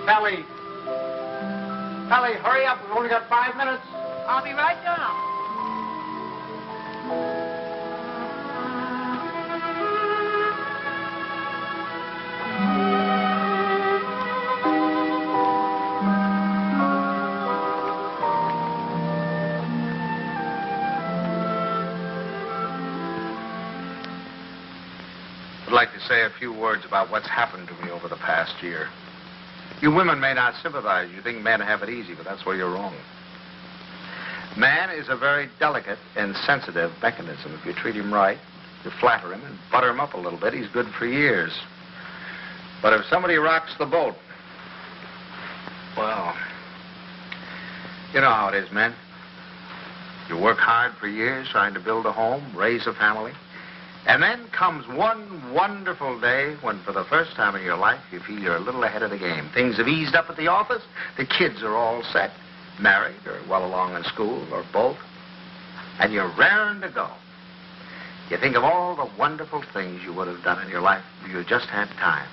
Ellie! Ellie, hurry up. We've only got 5 minutes. I'll be right down. I'd like to say a few words about what's happened to me over the past year. You women may not sympathize. You think men have it easy, but that's where you're wrong. Man is a very delicate and sensitive mechanism. If you treat him right, you flatter him and butter him up a little bit, he's good for years. But if somebody rocks the boat, well, you know how it is, men. You work hard for years trying to build a home, raise a family. And then comes one wonderful day when, for the first time in your life, you feel you're a little ahead of the game. Things have eased up at the office. The kids are all set, married or well along in school or both. And you're raring to go. You think of all the wonderful things you would have done in your life if you just had time.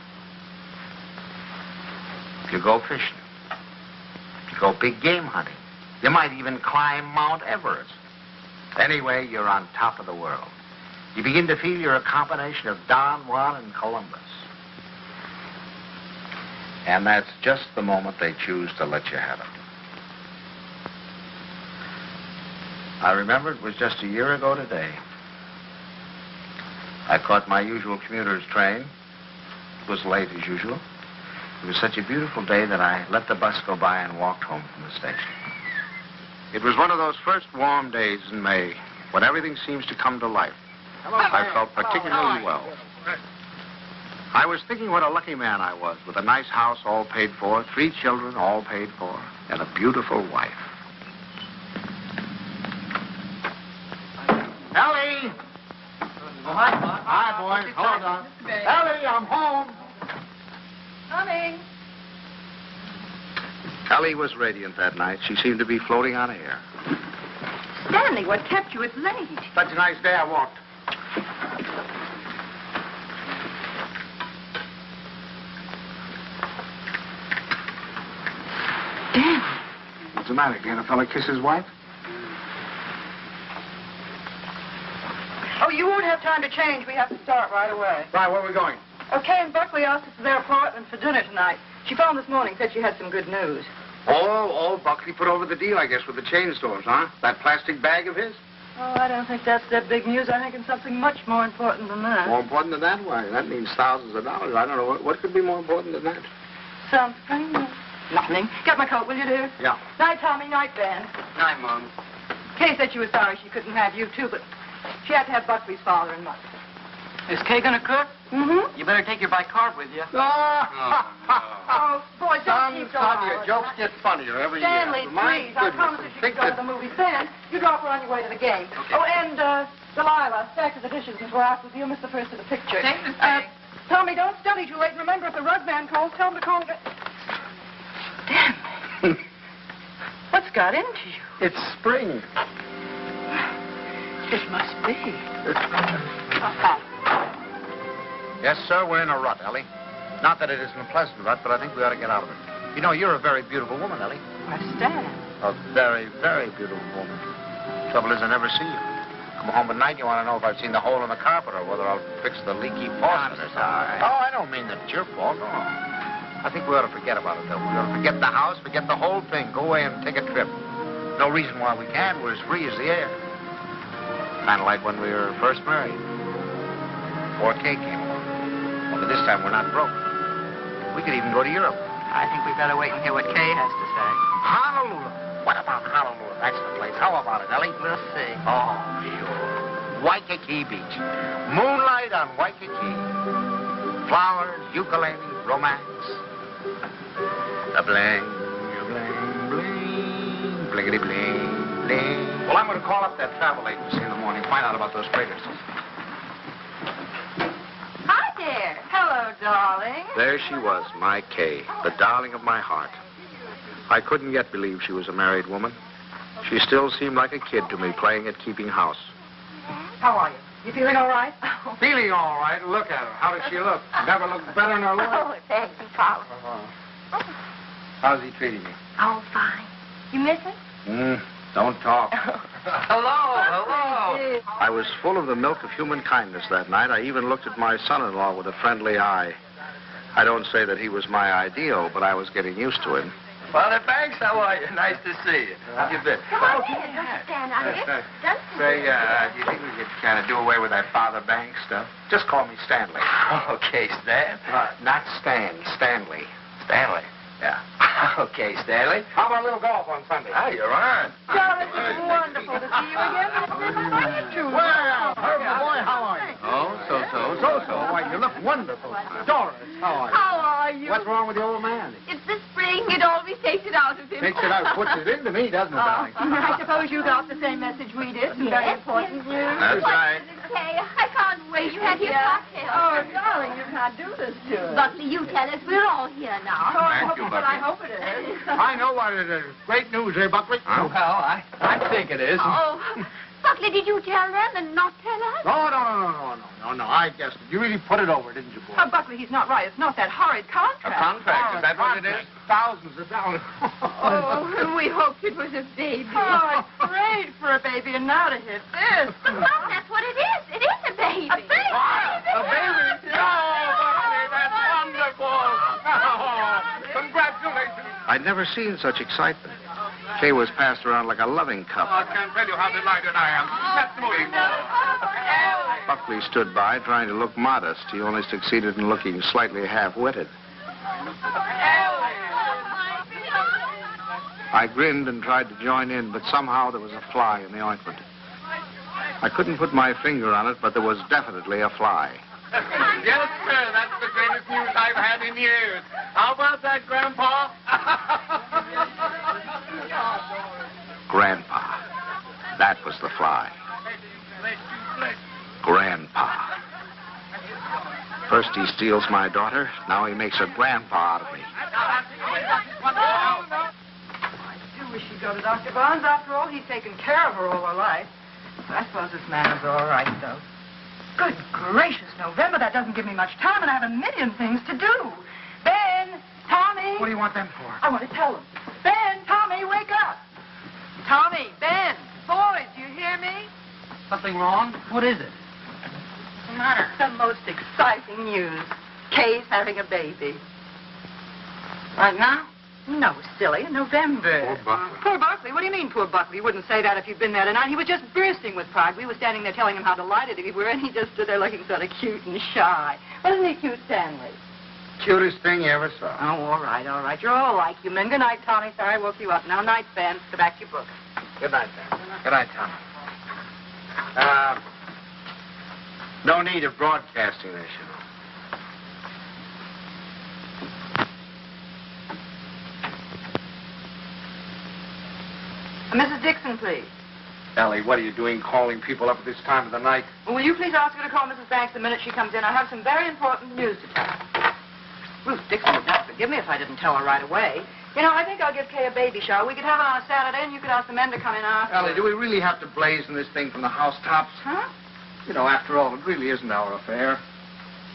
You go fishing. You go big game hunting. You might even climb Mount Everest. Anyway, you're on top of the world. You begin to feel you're a combination of Don Juan and Columbus. And that's just the moment they choose to let you have it. I remember it was just a year ago today. I caught my usual commuter's train. It was late as usual. It was such a beautiful day that I let the bus go by and walked home from the station. It was one of those first warm days in May when everything seems to come to life. I felt particularly well. I was thinking what a lucky man I was, with a nice house all paid for, 3 children all paid for, and a beautiful wife. Ellie! Oh, hi, Bob. Hi, boys. Hold on. Ellie, I'm home. Coming. Ellie was radiant that night. She seemed to be floating on air. Stanley, what kept you? It's late. Such a nice day I walked. Stanley. What's the matter? Can't a fella kiss his wife? Oh, you won't have time to change. We have to start right away. Right, where are we going? Okay, and Buckley asked us to their apartment for dinner tonight. She phoned this morning, said she had some good news. Oh, Buckley put over the deal, I guess, with the chain stores, huh? That plastic bag of his? Oh, I don't think that's that big news. I think it's something much more important than that. More important than that? Why, that means thousands of dollars. I don't know. What could be more important than that? Something? Nothing. Get my coat, will you, dear? Yeah. Night, Tommy. Night, Ben. Night, Mom. Kay said she was sorry she couldn't have you, too, but she had to have Buckley's father and mother. Is Kay gonna cook? Mm-hmm. You better take your bicarb with you. Oh, boy, don't keep going. Your jokes get funnier every Stanley, year. My please, I goodness, promise if you can go to the movies, then you drop her on your way to the game. Okay. Oh, and, Delilah, stack of the dishes before after you miss the first of the picture. Thanks, Miss Kay. Tommy, don't study too late. And remember, if the rug man calls, tell him to call again. Stanley. What's got into you? It's spring. It must be. Yes, sir, we're in a rut, Ellie. Not that it isn't a pleasant rut, but I think we ought to get out of it. You know, you're a very beautiful woman, Ellie. I stand. A very, very beautiful woman. Trouble is, I never see you. Come home at night, you want to know if I've seen the hole in the carpet or whether I'll fix the leaky faucet or something. Oh, I don't mean that it's your fault, no. I think we ought to forget about it, though. We ought to forget the house, forget the whole thing. Go away and take a trip. No reason why we can't. We're as free as the air. Kind of like when we were first married. Before Kay came along. Only this time we're not broke. We could even go to Europe. I think we've got to wait and hear what Kay has to say. Honolulu. What about Honolulu? That's the place. How about it, Ellie? We'll see. Oh, sure. Waikiki Beach. Moonlight on Waikiki. Flowers, ukulele, romance. The bling, bling, blingity bling, bling. Well, I'm going to call up that travel agency in the morning, find out about those freighters. Hi there. Hello, darling. There she was, my Kay, the darling of my heart. I couldn't yet believe she was a married woman. She still seemed like a kid to me, playing at keeping house. How are you? You feeling all right? Feeling all right. Look at her. How does she look? Never looked better in her life. Oh, thank you, Pop. How's he treating you? Oh, fine. You miss him? Don't talk. Hello. I was full of the milk of human kindness that night. I even looked at my son-in-law with a friendly eye. I don't say that he was my ideal, but I was getting used to him. Father Banks, how are you? Nice to see you. How you been? Come on in. Stand out here. Say, do you think we could kind of do away with that Father Banks stuff? Just call me Stanley. Okay, Stan. Not Stan, Stanley. Stanley. Yeah. Okay, Stanley. How about a little golf on Sunday? Oh, you're on. John, it's wonderful to see you again. Well, Herbert, boy, how are you? Oh, so. Why, you look wonderful. Doris, how are you? How are you? What's wrong with the old man? It's the spring. It always takes it out of him. Takes it out, puts it into me, doesn't it, darling? I suppose you got the same message we did. Some very important news. That's right. Okay, I can't wait. You had your cocktail. Oh, darling, you can't do this to us. Buckley, you tell us. We're all here now. Thank you, But I Buckley. hope it is. I know what it is. Great news, eh, Buckley? Well, I think it is. Oh, Buckley, did you tell them and not tell us? No. I guessed it. You really put it over, didn't you, boy? Oh, Buckley, he's not right. It's not that horrid A contract. contract, is that what it is? Thousands of dollars. Oh, we hoped it was a baby. Oh, it's great for a baby, and now to hit this. But, Mom, that's what it is. It is a baby. A baby? A baby? Buckley, that's wonderful. Congratulations. I'd never seen such excitement. Kay was passed around like a loving cup. I can't tell you how delighted I am. Let's move. Buckley stood by, trying to look modest. He only succeeded in looking slightly half-witted. I grinned and tried to join in, but somehow there was a fly in the ointment. I couldn't put my finger on it, but there was definitely a fly. Yes, sir. That's the greatest news I've had in years. How about that, Grandpa? Grandpa. That was the fly. Grandpa. First he steals my daughter, now he makes a grandpa out of me. I do wish you'd go to Dr. Barnes. After all, he's taken care of her all her life. But I suppose this man is all right, though. Good gracious, November, that doesn't give me much time, and I have a million things to do. Ben, Tommy. What do you want them for? I want to tell them. Ben, Tommy, wake up. Tommy, Ben, boys, do you hear me? Something wrong? What is it? What's the matter? The most exciting news. Kay's having a baby. Right now? No, silly, in November. Poor Buckley. Poor Buckley? What do you mean, poor Buckley? You wouldn't say that if you'd been there tonight. He was just bursting with pride. We were standing there telling him how delighted we were, and he just stood there looking sort of cute and shy. Wasn't he cute, Stanley? Cutest thing you ever saw. Oh, all right. You're all like you men. Good night, Tommy. Sorry I woke you up. Now, night, Ben. Go back to your book. Good night, Ben. Good night, Tom. No need of broadcasting this, you know. Mrs. Dixon, please. Ellie, what are you doing calling people up at this time of the night? Will you please ask her to call Mrs. Banks the minute she comes in? I have some very important news to tell her. Ruth Dixon would not forgive me if I didn't tell her right away. You know, I think I'll give Kay a baby shower. We could have it on a Saturday, and you could ask the men to come in after. Ellie, do we really have to blazon this thing from the housetops? Huh? You know, after all, it really isn't our affair.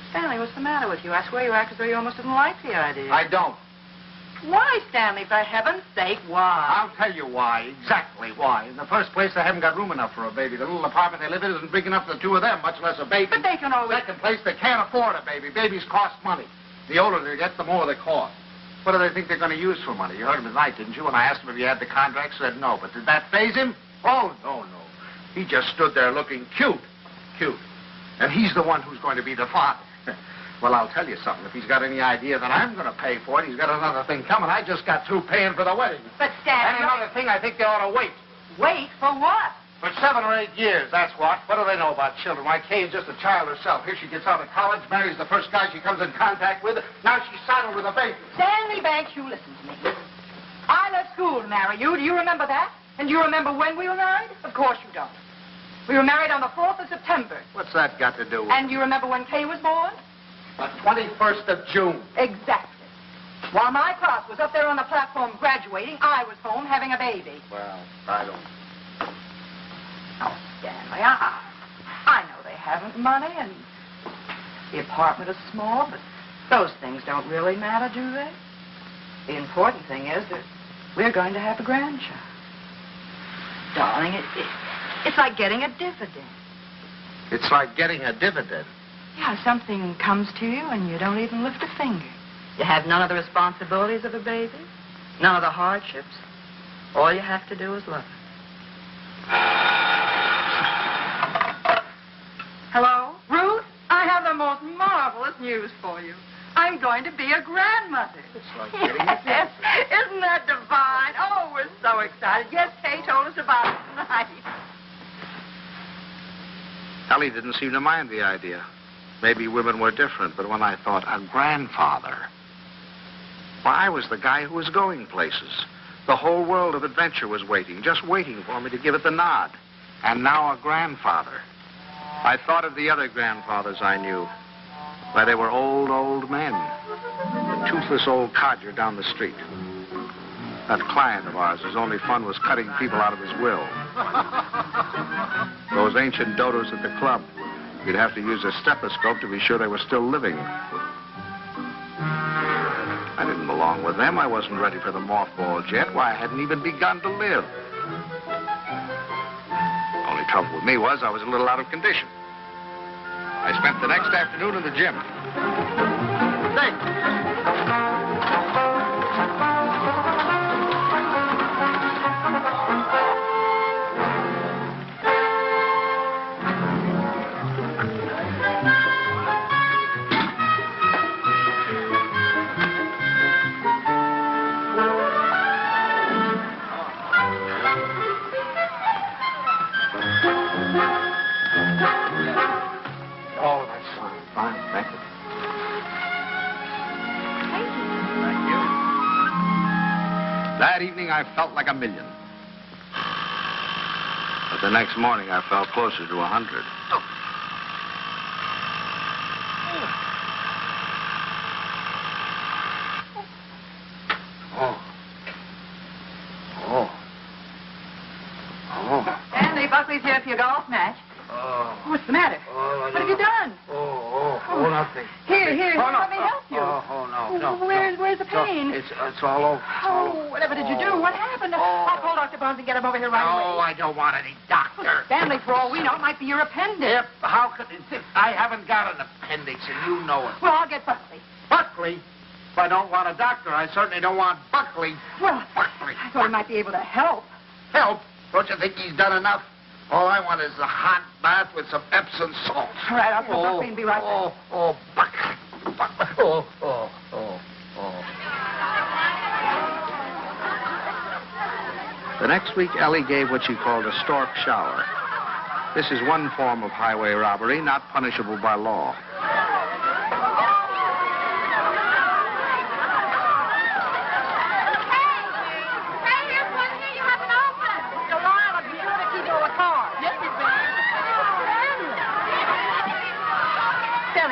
Stanley, what's the matter with you? I swear you act as though you almost didn't like the idea. I don't. Why, Stanley? For heaven's sake, why? I'll tell you why, exactly why. In the first place, they haven't got room enough for a baby. The little apartment they live in isn't big enough for the two of them, much less a baby. But they can always... Second place, they can't afford a baby. Babies cost money. The older they get, the more they cost. What do they think they're going to use for money? You heard him tonight, didn't you? When I asked him if he had the contract, said no. But did that faze him? Oh, no. He just stood there looking cute. And he's the one who's going to be the father. Well, I'll tell you something. If he's got any idea that I'm going to pay for it, he's got another thing coming. I just got through paying for the wedding. But, Stanley... And another thing, I think they ought to wait. Wait for what? For 7 or 8 years, that's what. What do they know about children? Why, Kay is just a child herself. Here she gets out of college, marries the first guy she comes in contact with. Now she's saddled with a baby. Stanley Banks, you listen to me. I left school to marry you. Do you remember that? And do you remember when we were married? Of course you don't. We were married on the 4th of September. What's that got to do with And do you remember when Kay was born? the 21st of June? Exactly. While my class was up there on the platform graduating, I was home having a baby. Well, I don't... Oh, Stanley, I know they haven't money, and the apartment is small, but those things don't really matter, do they? The important thing is that we're going to have a grandchild. Darling, it's like getting a dividend. It's like getting a dividend. Yeah, something comes to you and you don't even lift a finger. You have none of the responsibilities of a baby, none of the hardships. All you have to do is love it. Hello? Ruth, I have the most marvelous news for you. I'm going to be a grandmother. It's like getting a dividend. Isn't that divine? Oh, we're so excited. Yes, Kay told us about it tonight. Ellie didn't seem to mind the idea. Maybe women were different, but when I thought a grandfather, well, I was the guy who was going places. The whole world of adventure was waiting, just waiting for me to give it the nod. And now a grandfather. I thought of the other grandfathers I knew. Why, they were old men. A toothless old codger down the street. That client of ours whose only fun was cutting people out of his will. Those ancient dodos at the club. You'd have to use a stethoscope to be sure they were still living. I didn't belong with them. I wasn't ready for the mothballs yet. Why, I hadn't even begun to live. Only trouble with me was I was a little out of condition. I spent the next afternoon in the gym. Say. Oh, that's fine. Fine, thank you. Thank you. That evening, I felt like $1 million. But the next morning, I felt closer to 100. Stanley, Buckley's here for your golf match. What's the matter? What have you done? Nothing. Here, no, let me help you. No. Where's the pain? It's all over. Whatever did you do? What happened? I'll call Dr. Bones and get him over here right away. No, I don't want any doctor. Stanley, for all we know, it might be your appendix. Yep, how could it? I haven't got an appendix, and you know it. Well, I'll get Buckley. Buckley? If I don't want a doctor, I certainly don't want Buckley. Well, Buckley. I thought he might be able to help. Help? Don't you think he's done enough? All I want is a hot bath with some Epsom salt. All right, I'll call Buckley and be right back. Buckley. The next week, Ellie gave what she called a stork shower. This is one form of highway robbery not punishable by law.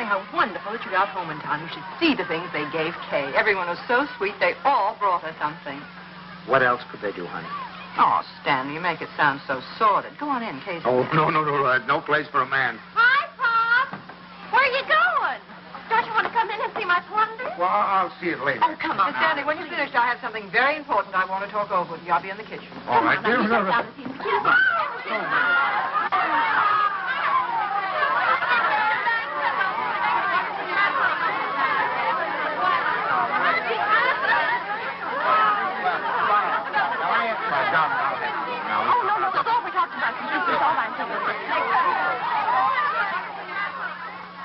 How wonderful that you got home in time. You should see the things they gave Kay. Everyone was so sweet, they all brought her something. What else could they do, honey? Oh, Stanley, you make it sound so sordid. Go on in, Kay's No. No place for a man. Hi, Pop. Where are you going? Don't you want to come in and see my plunder? Well, I'll see it later. Oh, come on. Stanley, when you're finished, I have something very important I want to talk over with you. I'll be in the kitchen. All right, dear. Come on, down to see the kids.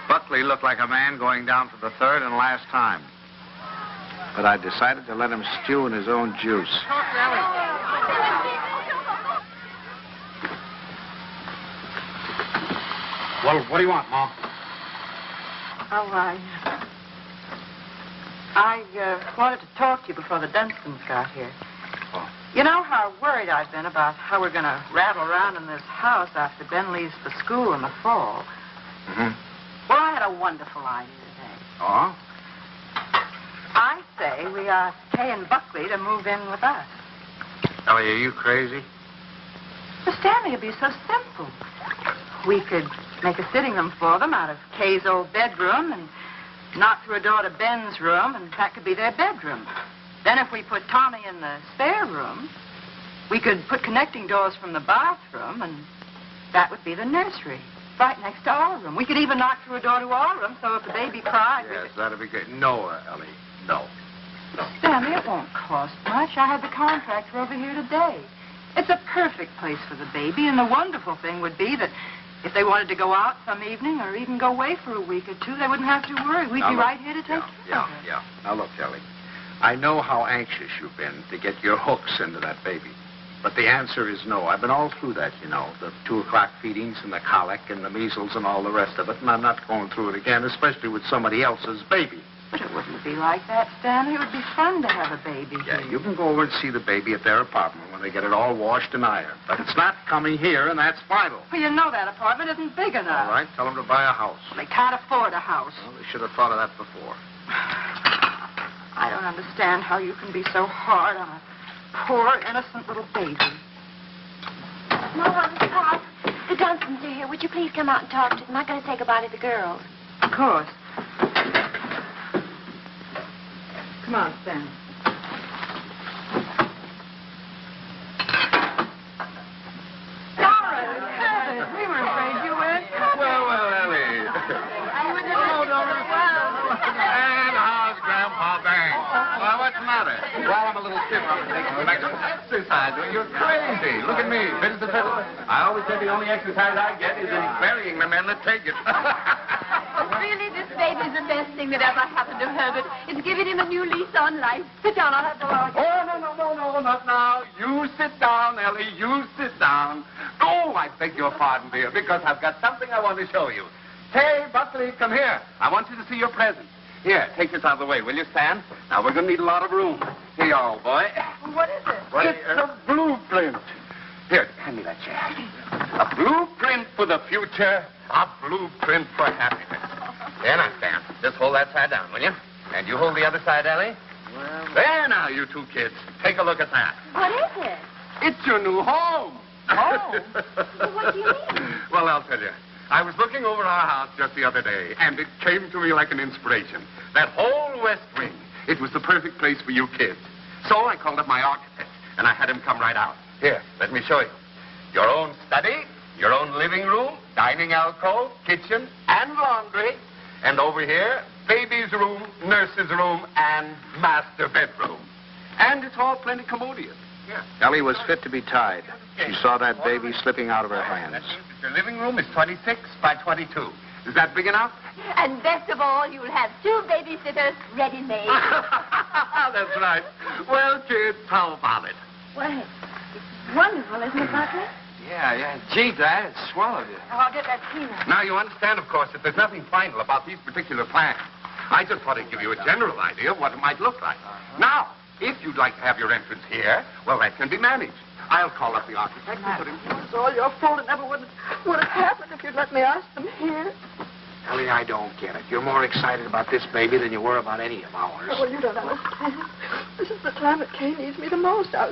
Buckley looked like a man going down for the third and last time. But I decided to let him stew in his own juice. Well, what do you want, Mom? Oh, I wanted to talk to you before the Dunstons got here. Oh. You know how worried I've been about how we're going to rattle around in this house after Ben leaves for school in the fall. Mm-hmm. Well, I had a wonderful idea today. Oh? I say we ask Kay and Buckley to move in with us. Ellie, are you crazy? But Stanley, it'd be so simple. We could make a sitting room for them out of Kay's old bedroom and knock through a door to Ben's room, and that could be their bedroom. Then if we put Tommy in the spare room, we could put connecting doors from the bathroom, and that would be the nursery, right next to our room. We could even knock through a door to our room, so if the baby cried... Yes, that'd be good. No, Ellie, no. Stanley, it won't cost much. I had the contractor over here today. It's a perfect place for the baby, and the wonderful thing would be that if they wanted to go out some evening or even go away for a week or two, they wouldn't have to worry. We'd be right here to take care of it. Yeah. Now, look, Ellie, I know how anxious you've been to get your hooks into that baby. But the answer is no. I've been all through that, you know, the 2 o'clock feedings and the colic and the measles and all the rest of it, and I'm not going through it again, especially with somebody else's baby. But it wouldn't be like that, Stanley. It would be fun to have a baby Yeah, here. you can go over and see the baby at their apartment when they get it all washed and ironed. But it's not coming here, and that's final. Well, you know that apartment isn't big enough. All right, tell them to buy a house. Well, they can't afford a house. Well, they should have thought of that before. I don't understand how you can be so hard on a poor, innocent little baby. Mom, Pop, the Dunstons are here. Would you please come out and talk to them? I'm going to say goodbye to the girls. Of course. Come on, Stanley. Doris! We were afraid you went. Well, Ellie. And how's Grandpa Bang? Well, what's the matter? Well, I'm a little stiff. I'm taking some extra exercise. Well, you're crazy. Look at me. Fit as a fiddle. I always say the only exercise I get is in burying the men that take it. Really, this baby's the best thing that ever happened to Herbert. It's giving him a new lease on life. Sit down. I'll have the lodge. Oh, no, not now. You sit down, Ellie. You sit down. Oh, I beg your pardon, dear, because I've got something I want to show you. Hey, Buckley, come here. I want you to see your present. Here, take this out of the way, will you, Stan? Now, we're going to need a lot of room. Here you are, old boy. What is it? It's a blueprint. Here, hand me that chair. A blueprint for the future. A blueprint for happiness. There now, Stan. Just hold that side down, will you? And you hold the other side, Ellie. Well, there now, you two kids. Take a look at that. What is it? It's your new home. Oh. What do you mean? Well, I'll tell you. I was looking over our house just the other day, and it came to me like an inspiration. That whole west wing, it was the perfect place for you kids. So I called up my architect, and I had him come right out. Here, let me show you. Your own study, your own living room, dining alcove, kitchen, and laundry. And over here, baby's room, nurse's room, and master bedroom. And it's all plenty commodious. Yeah. Ellie was fit to be tied. She saw that baby slipping out of her hands. That means that your living room is 26 by 22. Is that big enough? And best of all, you'll have 2 babysitters ready-made. That's right. Well, kids, how about it? Well, it's wonderful, isn't it, Buckley? Yeah. Gee, Dad, it's swallowed you. Oh, I'll get that peanut. Now, you understand, of course, that there's nothing final about these particular plans. I just thought I'd give you a general idea of what it might look like. Now, if you'd like to have your entrance here, well, that can be managed. I'll call up the architect and put him... It's all your fault. It never would have happened if you'd let me ask them here. Ellie, I don't get it. You're more excited about this baby than you were about any of ours. Well, you don't understand. This is the time that Kay needs me the most. I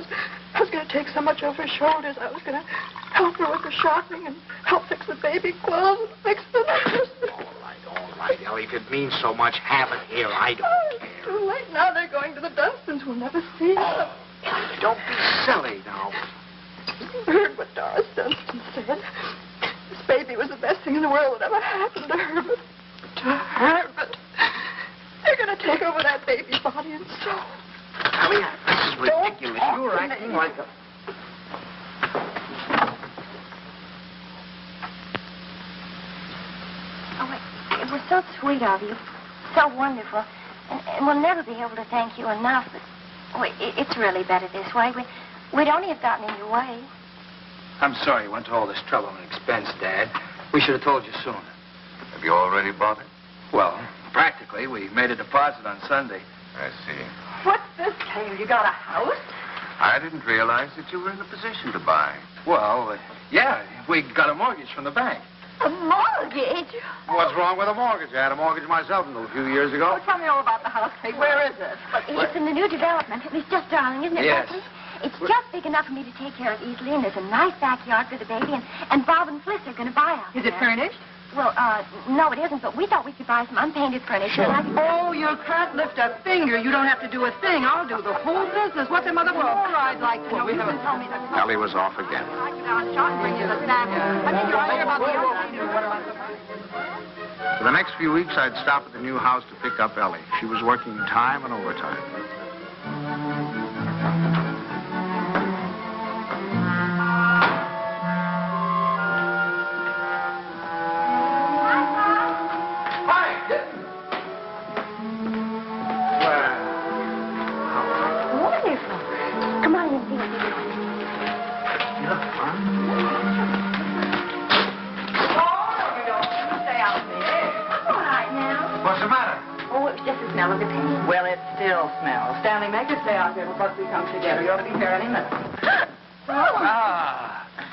was going to take so much off her shoulders. I was going to help her with the shopping and help fix the baby clothes and fix the nurse. All right, Ellie. If it means so much, have it here. I don't care. It's too late now. They're going to the Dunstons. We'll never see them. Don't be silly now. You heard what Doris Dunstan said. This baby was the best thing in the world that ever happened to Herbert. To Herbert. They're going to take over that baby's body and soul. Ellie, this is ridiculous. You're acting like a... Oh, it was so sweet of you. So wonderful. And we'll never be able to thank you enough. But it's really better this way. We'd only have gotten in your way. I'm sorry you went to all this trouble and expense, Dad. We should have told you sooner. Have you already bought it? Well, practically. We made a deposit on Sunday. I see. What's this, Kay? You got a house? I didn't realize that you were in a position to buy. Well, yeah, we got a mortgage from the bank. A mortgage? What's wrong with a mortgage? I had a mortgage myself a few years ago. Oh, tell me all about the house, Kay. Where is it? It's in the new development. It's just darling, isn't it, Yes. Buckley? It's just big enough for me to take care of easily, and there's a nice backyard for the baby, and Bob and Fliss are going to buy out Is it there. furnished? Well, no, it isn't, but we thought we could buy some unpainted furniture. Oh, you can't lift a finger. You don't have to do a thing. I'll do the whole business. What's the mother? Well, I'd like to know. You haven't told me that. Ellie was off again. For the next few weeks, I'd stop at the new house to pick up Ellie. She was working time and overtime. Well, it still smells. Stanley, make us stay out here before we come together. You ought to be here any minute.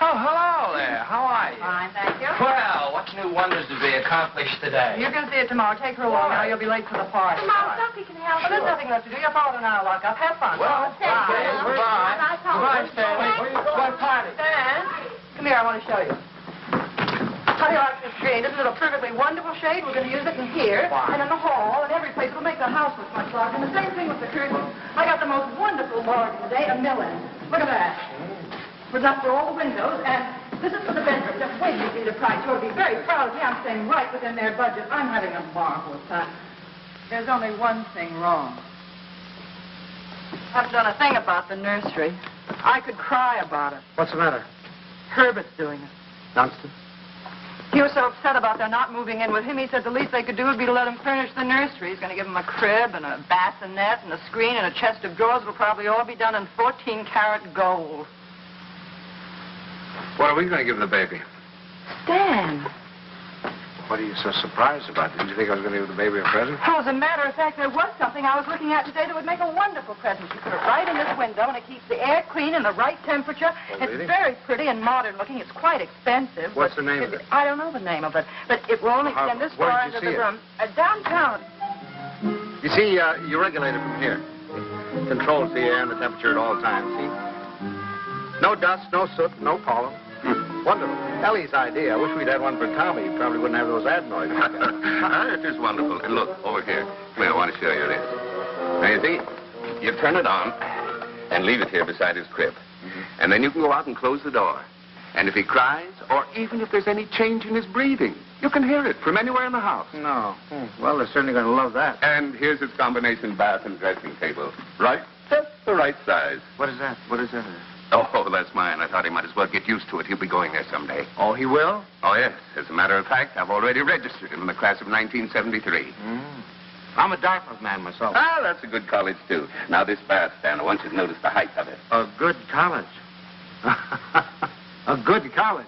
Oh, hello there. How are you? Fine, thank you. Well, what new wonders to be accomplished today? You can see it tomorrow. Take her along now. You'll be late for the party. Mom, something can help. Well, there's nothing left to do. Your father and I will lock up. Have fun. Well, Thank you. goodbye. Goodbye, Stanley. What party? Stan, come here. I want to show you. How do you like this green? Isn't it a perfectly wonderful shade? We're going to use it in here, and in the hall, and every place. It'll make the house look much larger. And the same thing with the curtains. I got the most wonderful bargain today, a million. Look at that. We're done for all the windows, and this is for the bedroom. Just wait till you see the price. You'll be very proud of me. I'm staying right within their budget. I'm having a marvelous time. There's only one thing wrong. I haven't done a thing about the nursery. I could cry about it. What's the matter? Herbert's doing it. Dunstan? He was so upset about their not moving in with him, he said the least they could do would be to let him furnish the nursery. He's going to give him a crib and a bassinet and a screen and a chest of drawers. It'll probably all be done in 14-karat gold. What are we going to give the baby? Stan. What are you so surprised about? Didn't you think I was going to give the baby a present? Well, as a matter of fact, there was something I was looking at today that would make a wonderful present. You put it right in this window, and it keeps the air clean and the right temperature. Oh, it's really? very pretty and modern looking. It's quite expensive. What's but the name of it? I don't know the name of it, but it will only extend this Where far did into you the see it? room. Downtown. You see, you regulate it from here. Controls the air and the temperature at all times, see? No dust, no soot, no pollen. Wonderful. Ellie's idea. I wish we'd had one for Tommy. He probably wouldn't have those adenoids. It is wonderful. And look, over here. Come here, I want to show you this. Now, you see, you turn it on and leave it here beside his crib. And then you can go out and close the door. And if he cries, or even if there's any change in his breathing, you can hear it from anywhere in the house. No. Well, they're certainly going to love that. And here's its combination bath and dressing table. Right? Just the right size. What is that? What is that? Oh, that's mine. I thought he might as well get used to it. He'll be going there someday. Oh, he will? Oh, yes. As a matter of fact, I've already registered him in the class of 1973. I'm a Dartmouth man myself. Ah, that's a good college, too. Now, this bath, Stan, I want you to notice the height of it. A good college. A good college.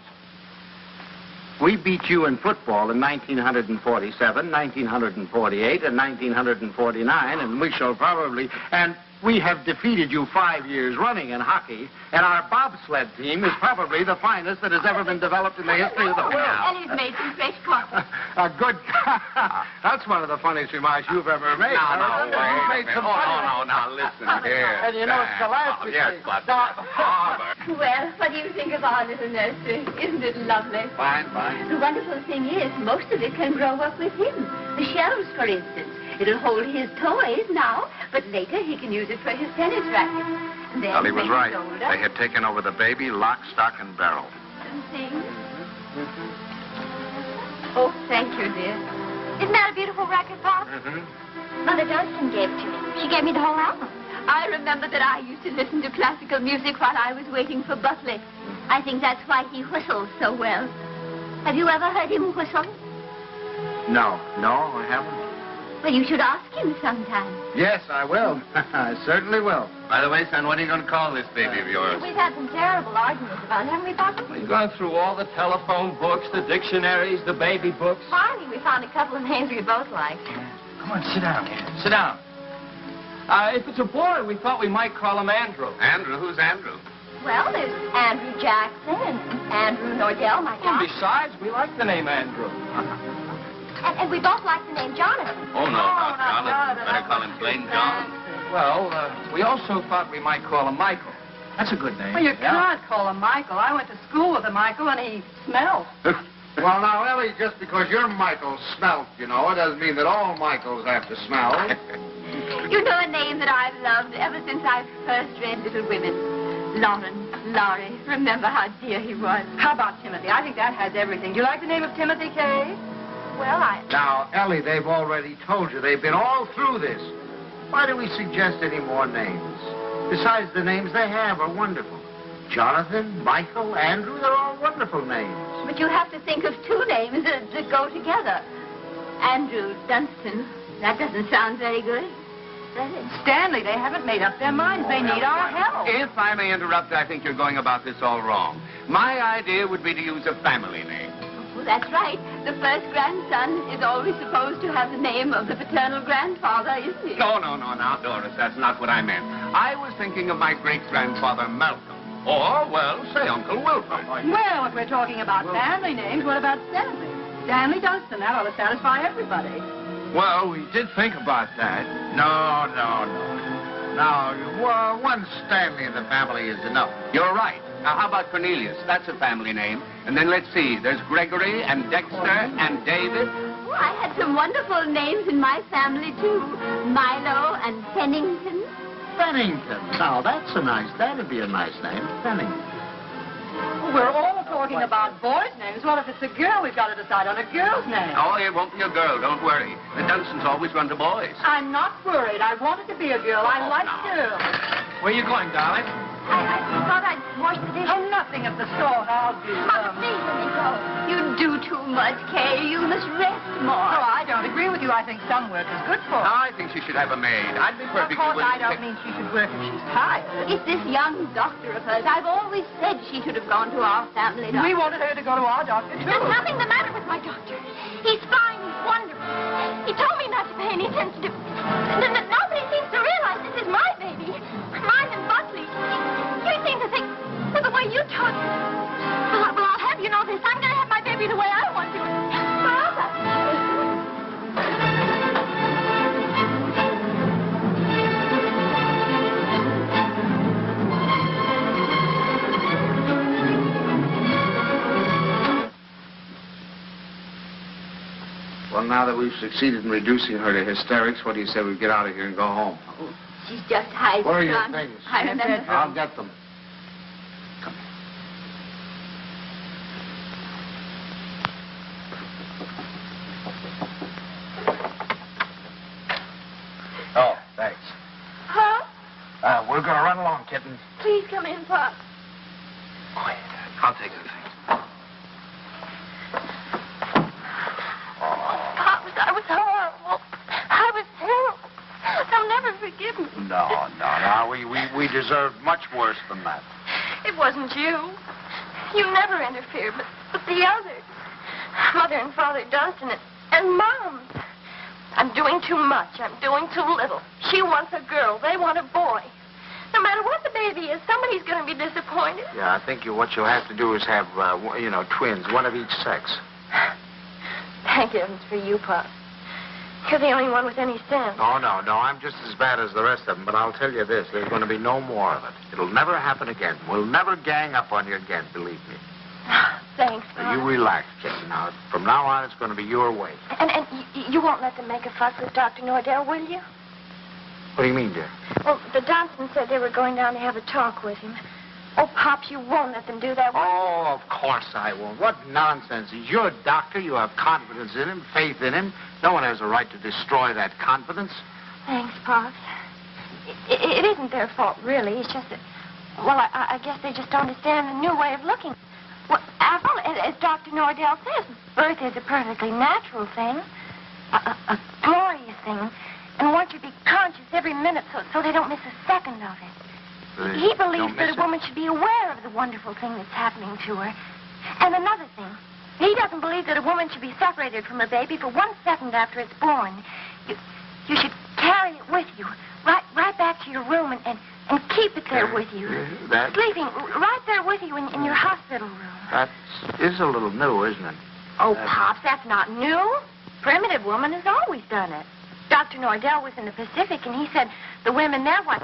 We beat you in football in 1947, 1948, and 1949, and we shall probably... And we have defeated you 5 years running in hockey, and our bobsled team is probably the finest that has ever been developed in the history of the world. Ellie's made some fresh coffee. A good... That's one of the funniest remarks you've ever made. No, You've wait made a minute. some Oh, no, now, listen here. And you know, it's the last Oh, yes, mistake. but... Father. Well, what do you think of our little nursery? Isn't it lovely? Fine, fine. The wonderful thing is, most of it can grow up with him. The shelves, for instance. It'll hold his toys now, but later he can use it for his tennis racket. And then Ellie was when right. he's older, They had taken over the baby, lock, stock, and barrel. and things. Oh, thank you, dear. Isn't that a beautiful racket, Pop? Mother Dunstan gave it to me. She gave me the whole album. I remember that I used to listen to classical music while I was waiting for Buckley. I think that's why he whistles so well. Have you ever heard him whistle? No, I haven't. Well, you should ask him sometime. Yes, I will. I certainly will. By the way, son, what are you going to call this baby of yours? We've had some terrible arguments about it, haven't we, Papa? We've gone through all the telephone books, the dictionaries, the baby books. Finally, we found a couple of names we both liked. Come on, sit down here. Sit down. If it's a boy, we thought we might call him Andrew. Andrew? Who's Andrew? Well, there's Andrew Jackson and Andrew Nordell, my And God. besides, we like the name Andrew. And we both like the name Jonathan. Oh, no, not not Jonathan. Jonathan. Better call him plain John. Well, we also thought we might call him Michael. That's a good name. Well, you can't call him Michael. I went to school with a Michael, and he smells. Well, now, Ellie, just because you're Michael Smelt, you know, it doesn't mean that all Michaels have to smell. You know a name that I've loved ever since I first read Little Women. Laurie. Remember how dear he was. How about Timothy? I think that has everything. Do you like the name of Timothy, Kay? Well, Now, Ellie, they've already told you. They've been all through this. Why do we suggest any more names? Besides, the names they have are wonderful. Jonathan, Michael, Andrew, they're all wonderful names. But you have to think of two names that go together. Andrew Dunstan. That doesn't sound very good. Does it? Stanley, they haven't made up their minds. They need our help. If I may interrupt, I think you're going about this all wrong. My idea would be to use a family name. Oh, that's right. The first grandson is always supposed to have the name of the paternal grandfather, isn't he? No, now, Doris, that's not what I meant. I was thinking of my great-grandfather Malcolm. Or, well, say Uncle Wilford. Well, if we're talking about family names, what about Stanley? Stanley Dunstan. That ought to satisfy everybody. Well, we did think about that. No. Now, one Stanley in the family is enough. You're right. Now, how about Cornelius? That's a family name. And then let's see. There's Gregory and Dexter and David. Oh, I had some wonderful names in my family, too. Milo and Pennington. Bennington. Now, that'd be a nice name, Bennington. We're all talking about boys' names. Well, if it's a girl, we've got to decide on a girl's name. Oh, it won't be a girl. Don't worry. The Dunstans always run to boys. I'm not worried. I wanted to be a girl. I like girls. Where you going, darling? I thought I'd wash the dishes. Oh, nothing of the sort. I'll do Mother, please let me go. You do too much, Kay. You must rest more. Oh, I don't agree with you. I think some work is good for her. I think she should have a maid. I'd be Of perfectly course, willing I don't mean she should work if she's tired. It's this young doctor of hers. I've always said she should have gone to our family doctor. We wanted her to go to our doctor, too. There's nothing the matter with my doctor. He's fine. He's wonderful. He told me not to pay any attention to... Nobody seems to realize this is my baby. Mine and Buckley's. You seem to think, well, the way you talk... Well, I'll have you know this. I'm going to have my baby the way I want to. Forever. Well, now that we've succeeded in reducing her to hysterics, what do you say we get out of here and go home? Oh, she's just high. Where are your things? I remember. I'll get them. Come. Oh, thanks. Huh? We're going to run along, kitten. Please come in, Pop. Oh, yeah. I'll take the things. Pop, I was horrible. I was terrible. They'll never forgive me. No. We deserved much worse than that. It wasn't you. You never interfered, but the others. Mother and Father Dunstan and Mom. I'm doing too much. I'm doing too little. She wants a girl. They want a boy. No matter what the baby is, somebody's going to be disappointed. Yeah, I think what you'll have to do is have, twins, one of each sex. Thank heavens for you, Pop. You're the only one with any sense. Oh, no. I'm just as bad as the rest of them, but I'll tell you this. There's going to be no more of it. It'll never happen again. We'll never gang up on you again, believe me. Thanks, Pop. You relax, kitten. Now, from now on, it's going to be your way. And you won't let them make a fuss with Dr. Nordell, will you? What do you mean, dear? Well, the Dunstans said they were going down to have a talk with him. Oh, Pops, you won't let them do that, will you? Oh, of course I won't. What nonsense. He's your doctor. You have confidence in him, faith in him. No one has a right to destroy that confidence. Thanks, Pops. It isn't their fault, really. It's just that, well, I guess they just don't understand the new way of looking. Well, after all, as Dr. Nordell says, birth is a perfectly natural thing, a glorious thing, and one should be conscious every minute so they don't miss a second of it. He believes that a woman should be aware of the wonderful thing that's happening to her. And another thing, he doesn't believe that a woman should be separated from her baby for 1 second after it's born. You should carry it with you, right back to your room and keep it there with you. Sleeping right there with you in your hospital room. That is a little new, isn't it? Oh, Pops, that's not new. Primitive woman has always done it. Dr. Nordell was in the Pacific, and he said the women there, why,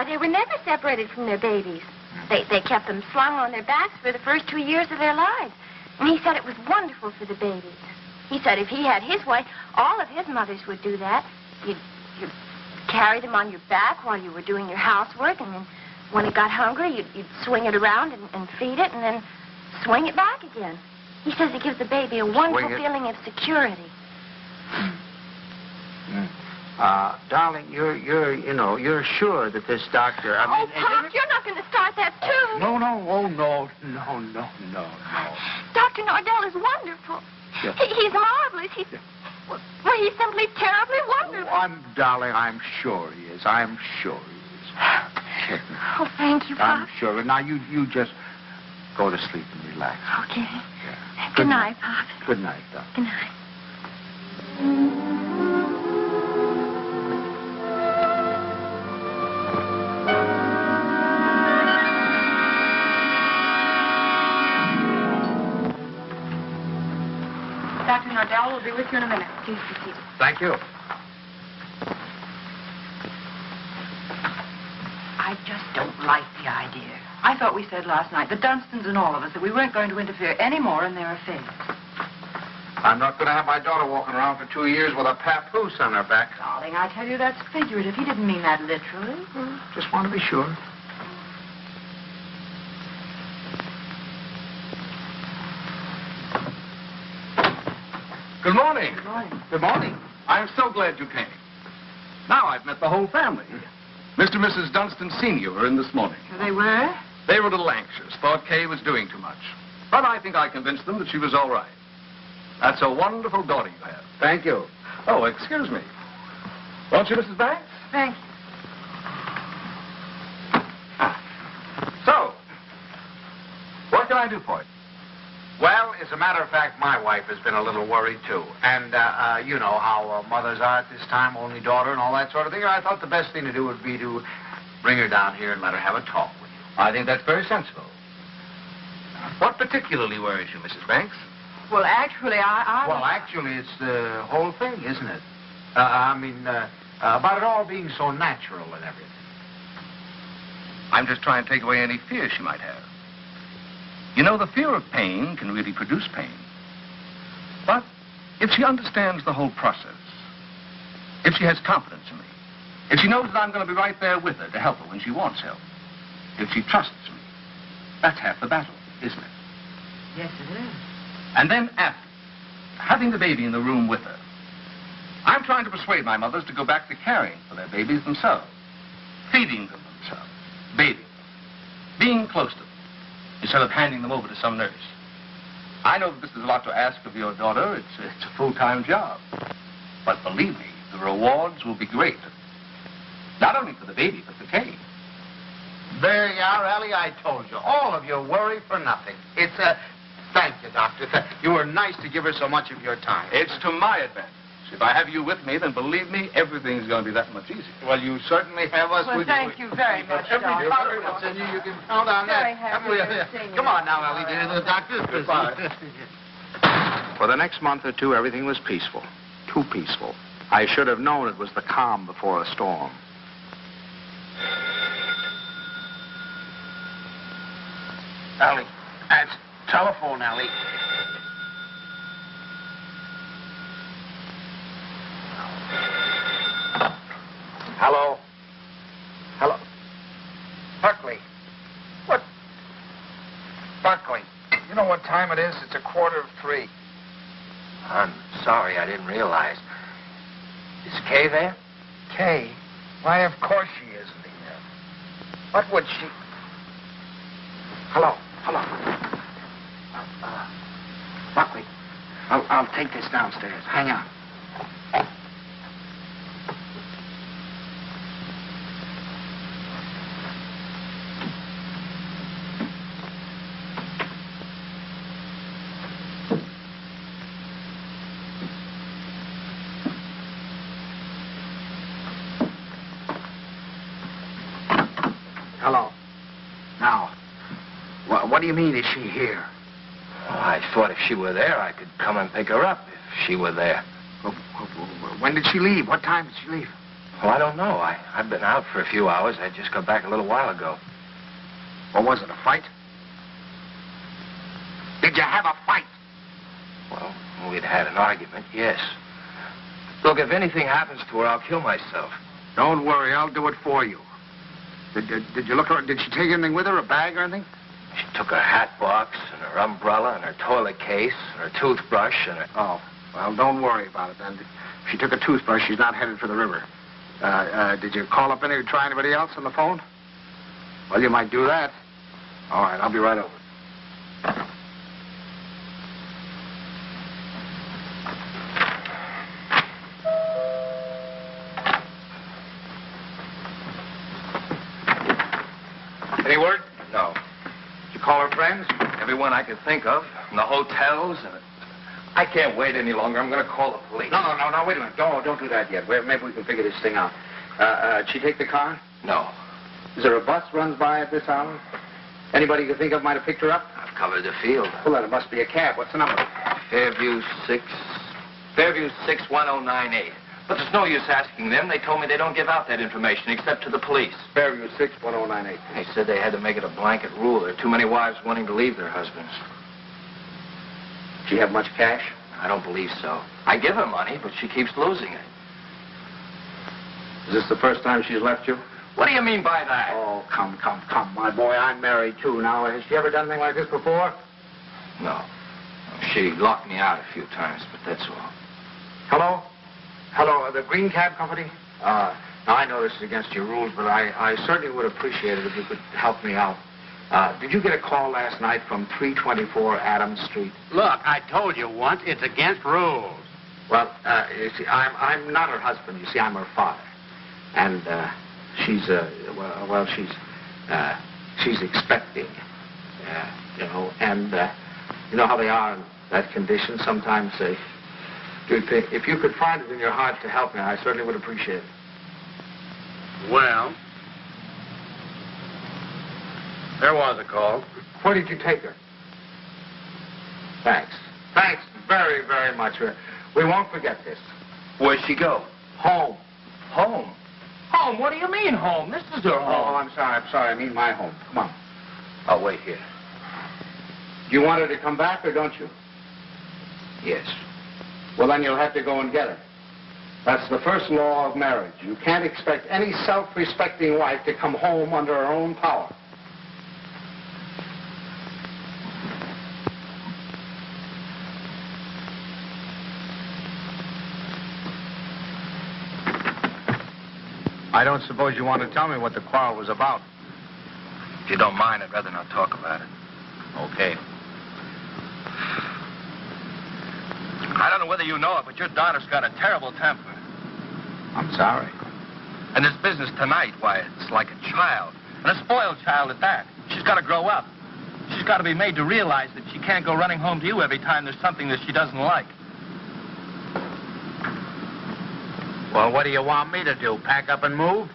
they were never separated from their babies. They kept them slung on their backs for the first 2 years of their lives. And he said it was wonderful for the babies. He said if he had his way, all of his mothers would do that. You'd carry them on your back while you were doing your housework, and then when it got hungry, you'd swing it around and feed it, and then swing it back again. He says it gives the baby a wonderful feeling of security. Darling, you're sure that this doctor... Pop, you're not going to start that, too. No. Dr. Nordell is wonderful. Yeah. He's marvelous. He's simply terribly wonderful. Darling, I'm sure he is. I'm sure he is. Oh, thank you, Pop. I'm sure. Now, you just go to sleep and relax. Okay. Yeah. Good night, Pop. Good night, darling. Good night. Dr. Nordell will be with you in a minute. Please be seated. Thank you. I just don't like the idea. I thought we said last night, the Dunstons and all of us, that we weren't going to interfere any more in their affairs. I'm not going to have my daughter walking around for 2 years with a papoose on her back. Darling, I tell you, that's figurative. He didn't mean that literally. Just want to be sure. Good morning. Good morning. Good morning. I'm so glad you came. Now I've met the whole family. Mr. and Mrs. Dunstan Sr. were in this morning. They were? They were a little anxious, thought Kay was doing too much. But I think I convinced them that she was all right. That's a wonderful daughter you have. Thank you. Oh, excuse me. Won't you, Mrs. Banks? Thank you. So, what can I do for you? Well, as a matter of fact, my wife has been a little worried, too. And, you know how mothers are at this time, only daughter and all that sort of thing. I thought the best thing to do would be to bring her down here and let her have a talk with you. I think that's very sensible. What particularly worries you, Mrs. Banks? Well, actually, Well, actually, it's the whole thing, isn't it? About it all being so natural and everything. I'm just trying to take away any fear she might have. You know, the fear of pain can really produce pain. But if she understands the whole process, if she has confidence in me, if she knows that I'm going to be right there with her to help her when she wants help, if she trusts me, that's half the battle, isn't it? Yes, it is. And then after, having the baby in the room with her, I'm trying to persuade my mothers to go back to caring for their babies themselves, feeding them themselves, bathing them, being close to them, instead of handing them over to some nurse. I know that this is a lot to ask of your daughter. It's a full-time job. But believe me, the rewards will be great. Not only for the baby, but for Kay. There you are, Ellie. I told you. All of your worry for nothing. It's a... Thank you, Doctor. You were nice to give her so much of your time. It's to my advantage. If I have you with me, then believe me, everything's going to be that much easier. Well, you certainly have us Well, with thank you very much, Every Doc. confidence in you can count on Very that. happy to see you. Come on now, Ellie. The doctor's Goodbye. For the next month or two, everything was peaceful. Too peaceful. I should have known it was the calm before a storm. Ellie, that's telephone, Ellie. Hello? Hello? Buckley. What? Buckley. You know what time it is? It's 2:45. I'm sorry, I didn't realize. Is Kay there? Kay? Why, of course she isn't here. What would she... Hello? Buckley, I'll take this downstairs. Hang on. Hello. Now, what do you mean, is she here? Oh, I thought if she were there, I could come and pick her up if she were there. When did she leave? What time did she leave? Oh, I don't know. I've been out for a few hours. I just got back a little while ago. What was it, a fight? Did you have a fight? we'd had an argument, yes. Look, if anything happens to her, I'll kill myself. Don't worry, I'll do it for you. Did you look her? Did she take anything with her, a bag or anything? She took her hat box and her umbrella and her toilet case and her toothbrush and her... Oh, well, don't worry about it then. If she took a toothbrush, she's not headed for the river. Did you call up try anybody else on the phone? Well, you might do that. All right, I'll be right over. Any word? No. Did you call her friends? Everyone I could think of. And the hotels. And I can't wait any longer. I'm going to call the police. No, wait a minute. Don't do that yet. Maybe we can figure this thing out. Did she take the car? No. Is there a bus runs by at this hour? Anybody you can think of might have picked her up? I've covered the field. Well, then it must be a cab. What's the number? Fairview 61098. But there's no use asking them. They told me they don't give out that information except to the police. Fairview 61098. They said they had to make it a blanket rule. There are too many wives wanting to leave their husbands. She have much cash? I don't believe so. I give her money, but she keeps losing it. Is this the first time she's left you? What do you mean by that? Oh, come, my boy. I'm married, too. Now, has she ever done anything like this before? No. She locked me out a few times, but that's all. Hello, the Green Cab Company? Now, I know this is against your rules, but I certainly would appreciate it if you could help me out. Did you get a call last night from 324 Adams Street? Look, I told you once, it's against rules. Well, you see, I'm not her husband. You see, I'm her father. And, she's expecting, and you know how they are in that condition. Sometimes if you could find it in your heart to help me, I certainly would appreciate it. Well, there was a call. Where did you take her? Thanks very, very much. We won't forget this. Where'd she go? Home. Home? Home? What do you mean, home? This is her home. Oh, I'm sorry. I mean my home. Come on. I'll wait here. Do you want her to come back or don't you? Yes. Well, then you'll have to go and get her. That's the first law of marriage. You can't expect any self-respecting wife to come home under her own power. I don't suppose you want to tell me what the quarrel was about. If you don't mind, I'd rather not talk about it. Okay. I don't know whether you know it, but your daughter's got a terrible temper. I'm sorry. And this business tonight, why, it's like a child. And a spoiled child at that. She's got to grow up. She's got to be made to realize that she can't go running home to you every time there's something that she doesn't like. Well, what do you want me to do? Pack up and move?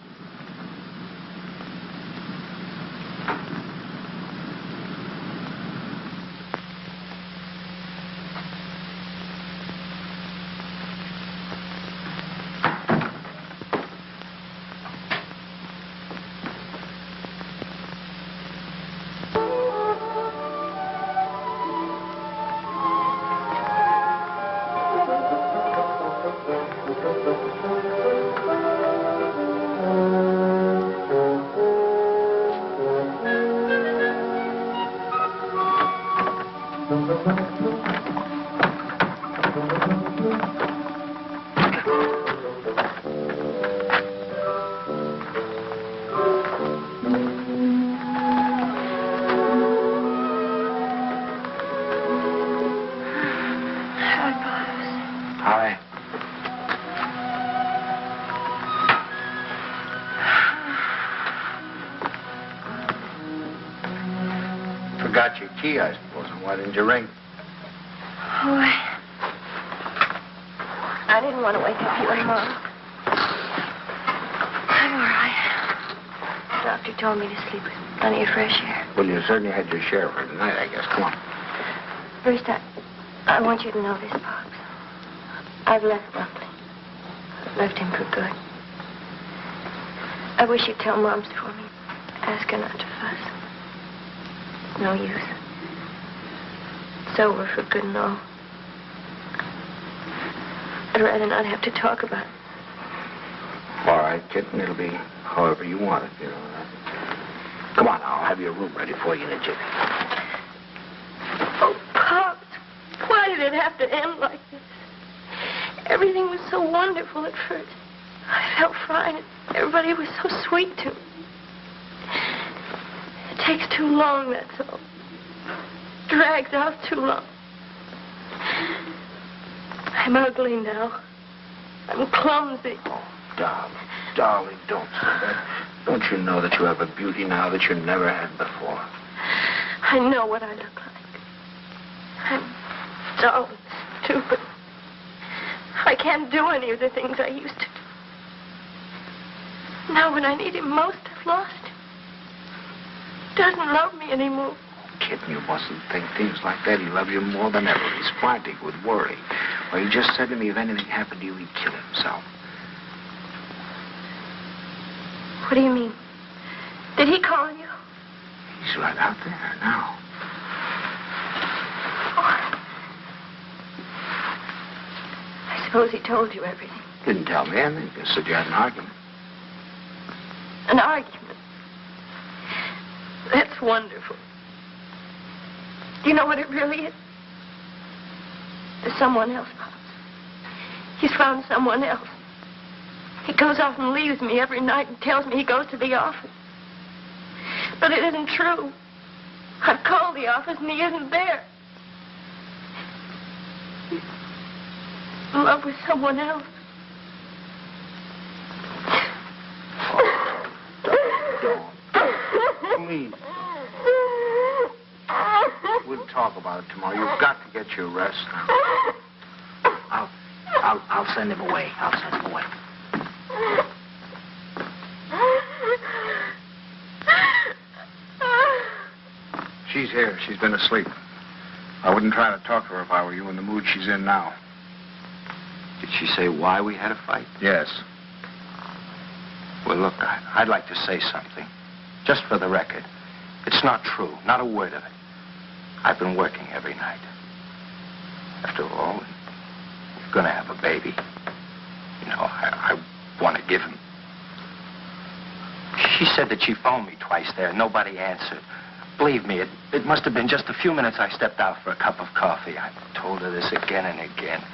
Forgot your key, I suppose. And why didn't you ring? Oh, I didn't want to wake up you and Mom. I'm all right. The doctor told me to sleep with plenty of fresh air. Well, you certainly had your share for tonight, I guess. Come on. First, I want you to know this, Pops. I've left Buckley. I've left him for good. I wish you'd tell Mom's for me. Ask her not to fuss. No use. It's over for good and all. I'd rather not have to talk about it. All right, kitten. It'll be however you want it, you know. Come on, now. I'll have your room ready for you in a jiffy. Oh, Pops, why did it have to end like this? Everything was so wonderful at first. I felt fine. Everybody was so sweet to me. It takes too long, that's all. Drags out too long. I'm ugly now. I'm clumsy. Oh, darling, don't say that. Don't you know that you have a beauty now that you never had before? I know what I look like. I'm dull and stupid. I can't do any of the things I used to do. Now when I need him most, I've lost him. He doesn't love me anymore. Kitten, you mustn't think things like that. He loves you more than ever. He's frantic with worry. Well, he just said to me if anything happened to you, he'd kill himself. What do you mean? Did he call you? He's right out there now. I suppose he told you everything. Didn't tell me anything. He just said you had an argument. An argument? That's wonderful. Do you know what it really is? There's someone else, Pops. He's found someone else. He goes off and leaves me every night and tells me he goes to the office. But it isn't true. I've called the office and he isn't there. He's in love with someone else. Don't. Please. We'll talk about it tomorrow. You've got to get your rest now. I'll send him away. I'll send him away. She's here. She's been asleep. I wouldn't try to talk to her if I were you in the mood she's in now. Did she say why we had a fight? Yes. Well, look, I'd like to say something. Just for the record. It's not true. Not a word of it. I've been working every night. After all, we're going to have a baby. You know, I want to give him. She said that she phoned me twice there. Nobody answered. Believe me, it must have been just a few minutes I stepped out for a cup of coffee. I told her this again and again.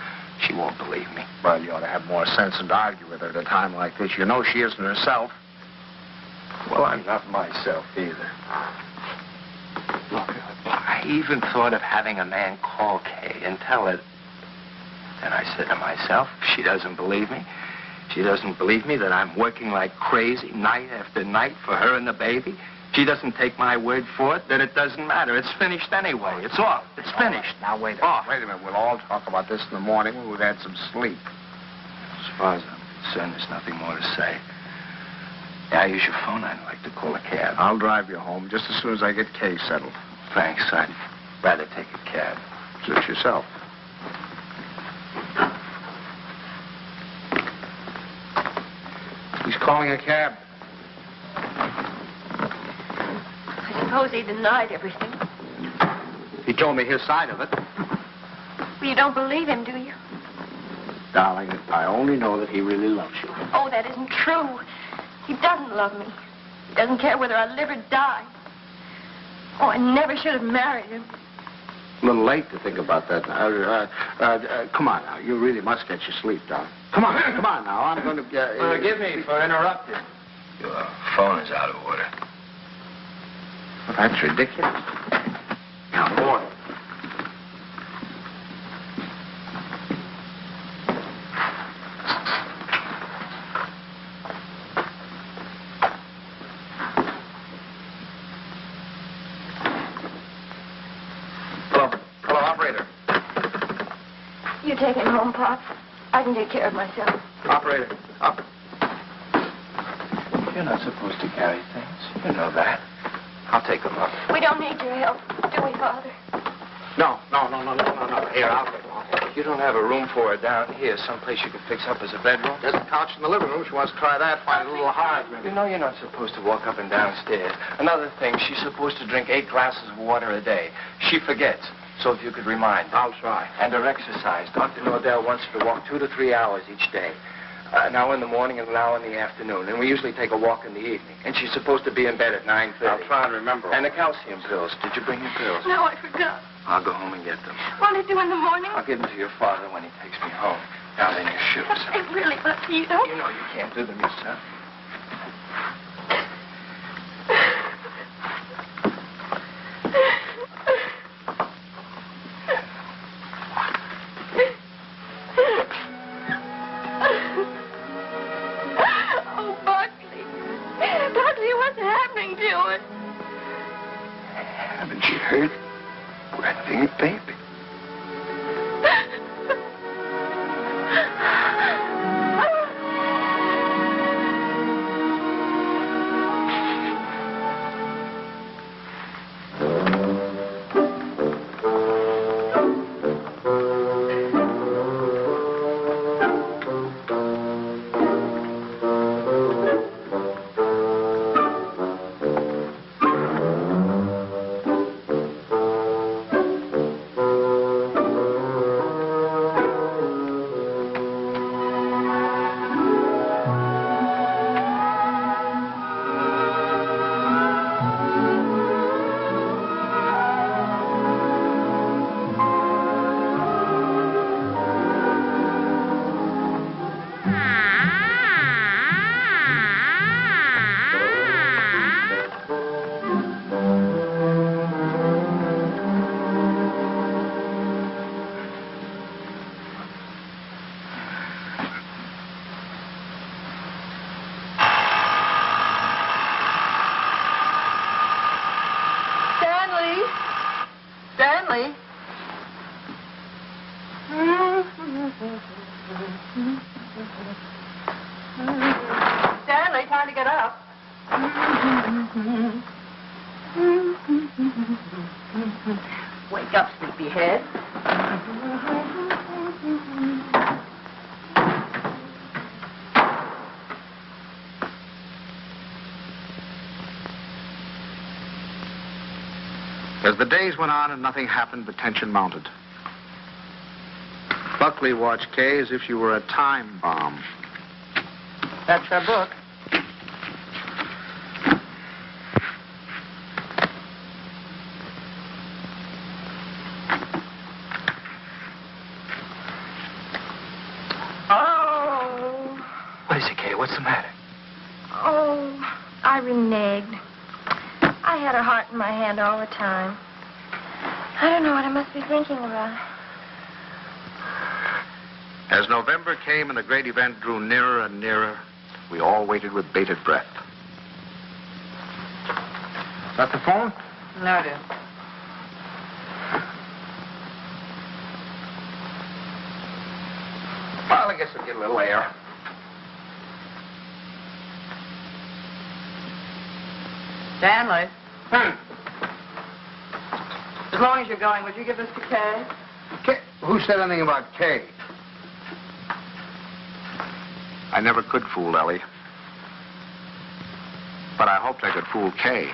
She won't believe me. Well, you ought to have more sense than to argue with her at a time like this. You know she isn't herself. Well, I'm not myself either. Look, I even thought of having a man call Kay and tell her. And I said to myself, if she doesn't believe me, she doesn't believe me that I'm working like crazy night after night for her and the baby. She doesn't take my word for it, then it doesn't matter. It's finished anyway. It's off. It's finished. Now, wait a minute. We'll all talk about this in the morning when we've had some sleep. As far as I'm concerned, there's nothing more to say. Yeah, I use your phone. I'd like to call a cab. I'll drive you home just as soon as I get Kay settled. Thanks. I'd rather take a cab. Suit yourself. He's calling a cab. I suppose he denied everything. He told me his side of it. Well, you don't believe him, do you? Darling, I only know that he really loves you. Oh, that isn't true. He doesn't love me. He doesn't care whether I live or die. Oh, I never should have married him. A little late to think about that. Come on now. You really must get your sleep, darling. Come on now. I'm going to get... Forgive me for interrupting. Your phone is out of order. Well, that's ridiculous. Now, boy. Hello, operator. You take him home, Pop. I can take care of myself. Operator, up. You're not supposed to carry things. You know that. I'll take them up. We don't need your help, do we, Father? No. Here, I'll take You don't have a room for her down here, someplace you could fix up as a bedroom? There's a couch in the living room. She wants to try that. Find it a little hard, maybe. You know you're not supposed to walk up and down stairs. Another thing, she's supposed to drink 8 glasses of water a day. She forgets. So if you could remind her. I'll try. And her exercise. Dr. Nordell wants her to walk 2 to 3 hours each day. An hour in the morning and an hour in the afternoon. And we usually take a walk in the evening. And she's supposed to be in bed at 9:30. I'll try and remember. And the calcium pills. Did you bring your pills? No, I forgot. I'll go home and get them. What'll you do in the morning? I'll give them to your father when he takes me home. Down in your shoes. They really look you don't. You know you can't do them yourself. Oh, Buckley. Buckley, what's happening to it? Haven't you heard? We're having a baby. Stanley? Stanley, time to get up. Wake up, sleepyhead. As the days went on and nothing happened, the tension mounted. Buckley watched Kay as if she were a time bomb. That's her book. Oh. What is it, Kay? What's the matter? Oh, I reneged. I had her heart in my hand all the time. I don't know what I must be thinking about. As November came and the great event drew nearer and nearer, we all waited with bated breath. Is that the phone? No, dear. Well, I guess we'll get a little air. Stanley. As long as you're going, would you give this to Kay? Kay? Who said anything about Kay? I never could fool Ellie. But I hoped I could fool Kay.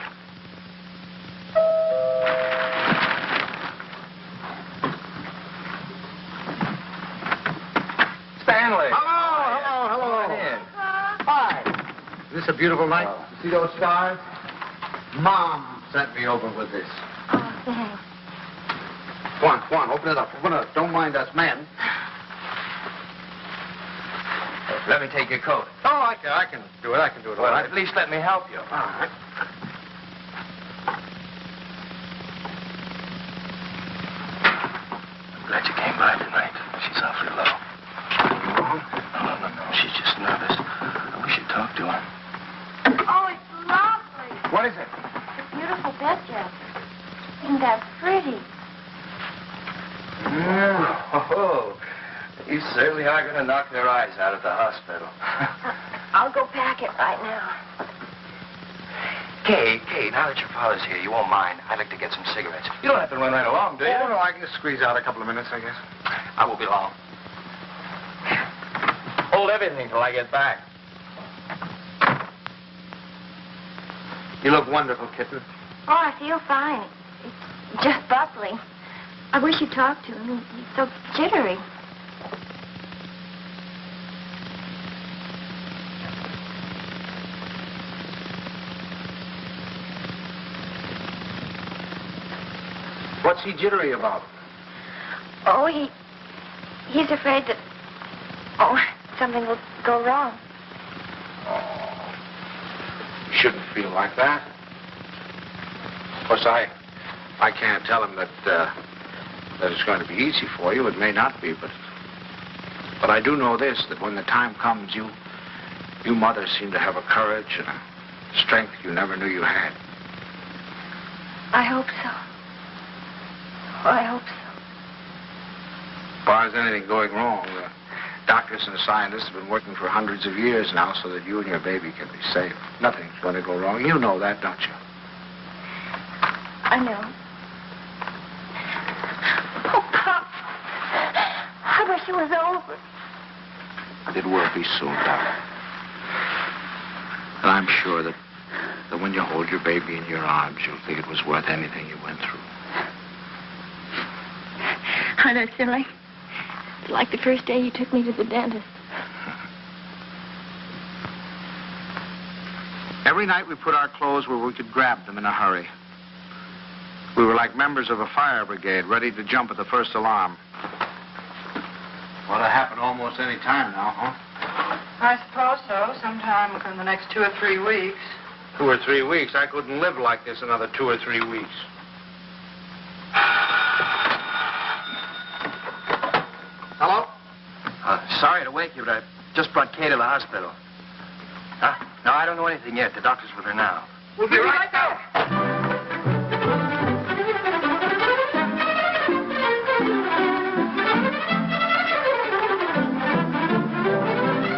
Stanley! Hello. Come on in. Hi. Is this a beautiful night? You see those stars? Mom sent me over with this. Oh, thanks. Come on, open it up. Don't mind us men. Let me take your coat. Oh, I can do it. I can do it all Well, right. at least let me help you. All right. I'm glad you came by tonight. She's awfully low. No. She's just nervous. I wish you'd talk to her. Oh, it's lovely. What is it? It's a beautiful bed, Jeff. Isn't that pretty? Oh, you certainly are going to knock their eyes out of the hospital. I'll go pack it right now. Kay, now that your father's here, you won't mind. I'd like to get some cigarettes. You don't have to run right along, do you? Oh, no, I can just squeeze out a couple of minutes, I guess. I won't be long. Hold everything till I get back. You look wonderful, kitten. Oh, I feel fine. It's just Buckley. I wish you'd talk to him. He's so jittery. What's he jittery about? Oh, he's afraid that... Oh, something will go wrong. Oh, you shouldn't feel like that. Of course, I can't tell him that it's going to be easy for you. It may not be, but I do know this, that when the time comes, you mothers seem to have a courage and a strength you never knew you had. I hope so. Oh, I hope so. As far as anything going wrong, the doctors and the scientists have been working for hundreds of years now so that you and your baby can be safe. Nothing's going to go wrong. You know that, don't you? I know. Oh, Pop. I wish it was over. It will be soon, darling. And I'm sure that when you hold your baby in your arms, you'll think it was worth anything you went through. I know, Stanley. It's like the first day you took me to the dentist. Every night we put our clothes where we could grab them in a hurry. We were like members of a fire brigade, ready to jump at the first alarm. Well, it'll happen almost any time now, huh? I suppose so. Sometime within the next 2 or 3 weeks. 2 or 3 weeks? I couldn't live like this another 2 or 3 weeks. Hello? Sorry to wake you, but I just brought Kay to the hospital. Huh? No, I don't know anything yet. The doctor's with her now. We'll be right there.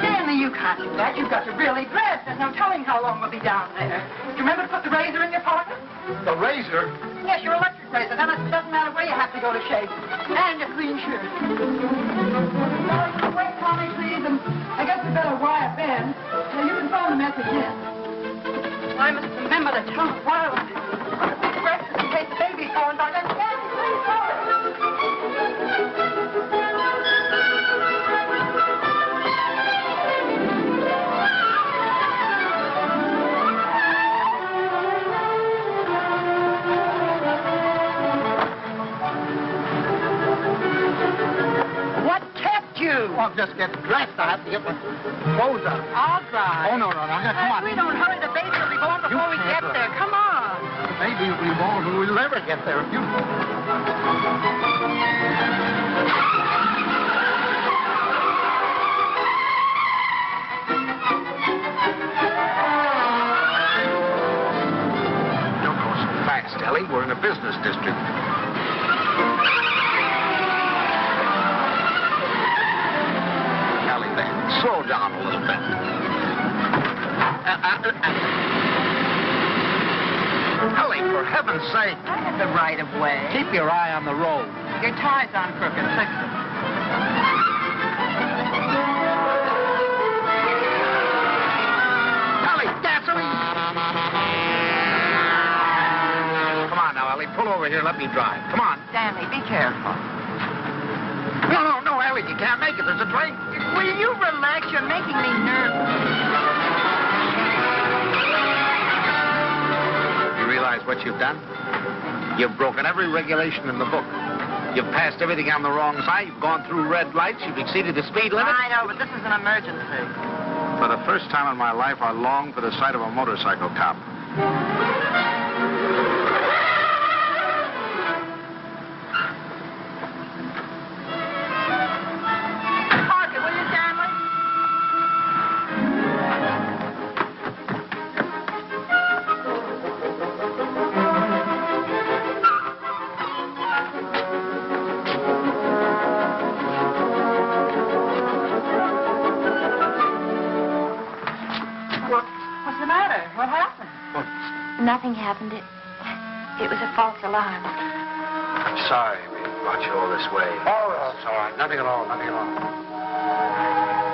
Stanley, you can't do that. You've got to really dress. There's no telling how long we'll be down there. Do you remember to put the razor in your pocket? The razor? Yes, your electric razor. Then it doesn't matter where you have to go to shave. And a clean shirt. Wait, Tommy, please. And I guess we better wire Ben. So you can phone the message in. I must remember to tell the wireless. Breakfast in case the baby's going by. Then Stanley, please phone. Well, just get dressed. I have to get my clothes on. I'll drive. Oh, no. Come on. If we don't hurry, the baby will be born before we get there. Come on. The baby will be born when we'll never get there. If you... Don't go so fast, Ellie. We're in a business district. Slow down a little bit. Ellie, for heaven's sake. I had the right of way. Keep your eye on the road. Your tie's on crooked. Fix it. Ellie, gasoline! Come on now, Ellie. Pull over here. Let me drive. Come on. Stanley, be careful. No, Ellie. You can't make it. There's a train. Will you relax? You're making me nervous. You realize what you've done? You've broken every regulation in the book. You've passed everything on the wrong side. You've gone through red lights. You've exceeded the speed limit. I know, but this is an emergency. For the first time in my life, I long for the sight of a motorcycle cop. Nothing happened. It was a false alarm. I'm sorry we brought you all this way. Oh, it's all right. Nothing at all.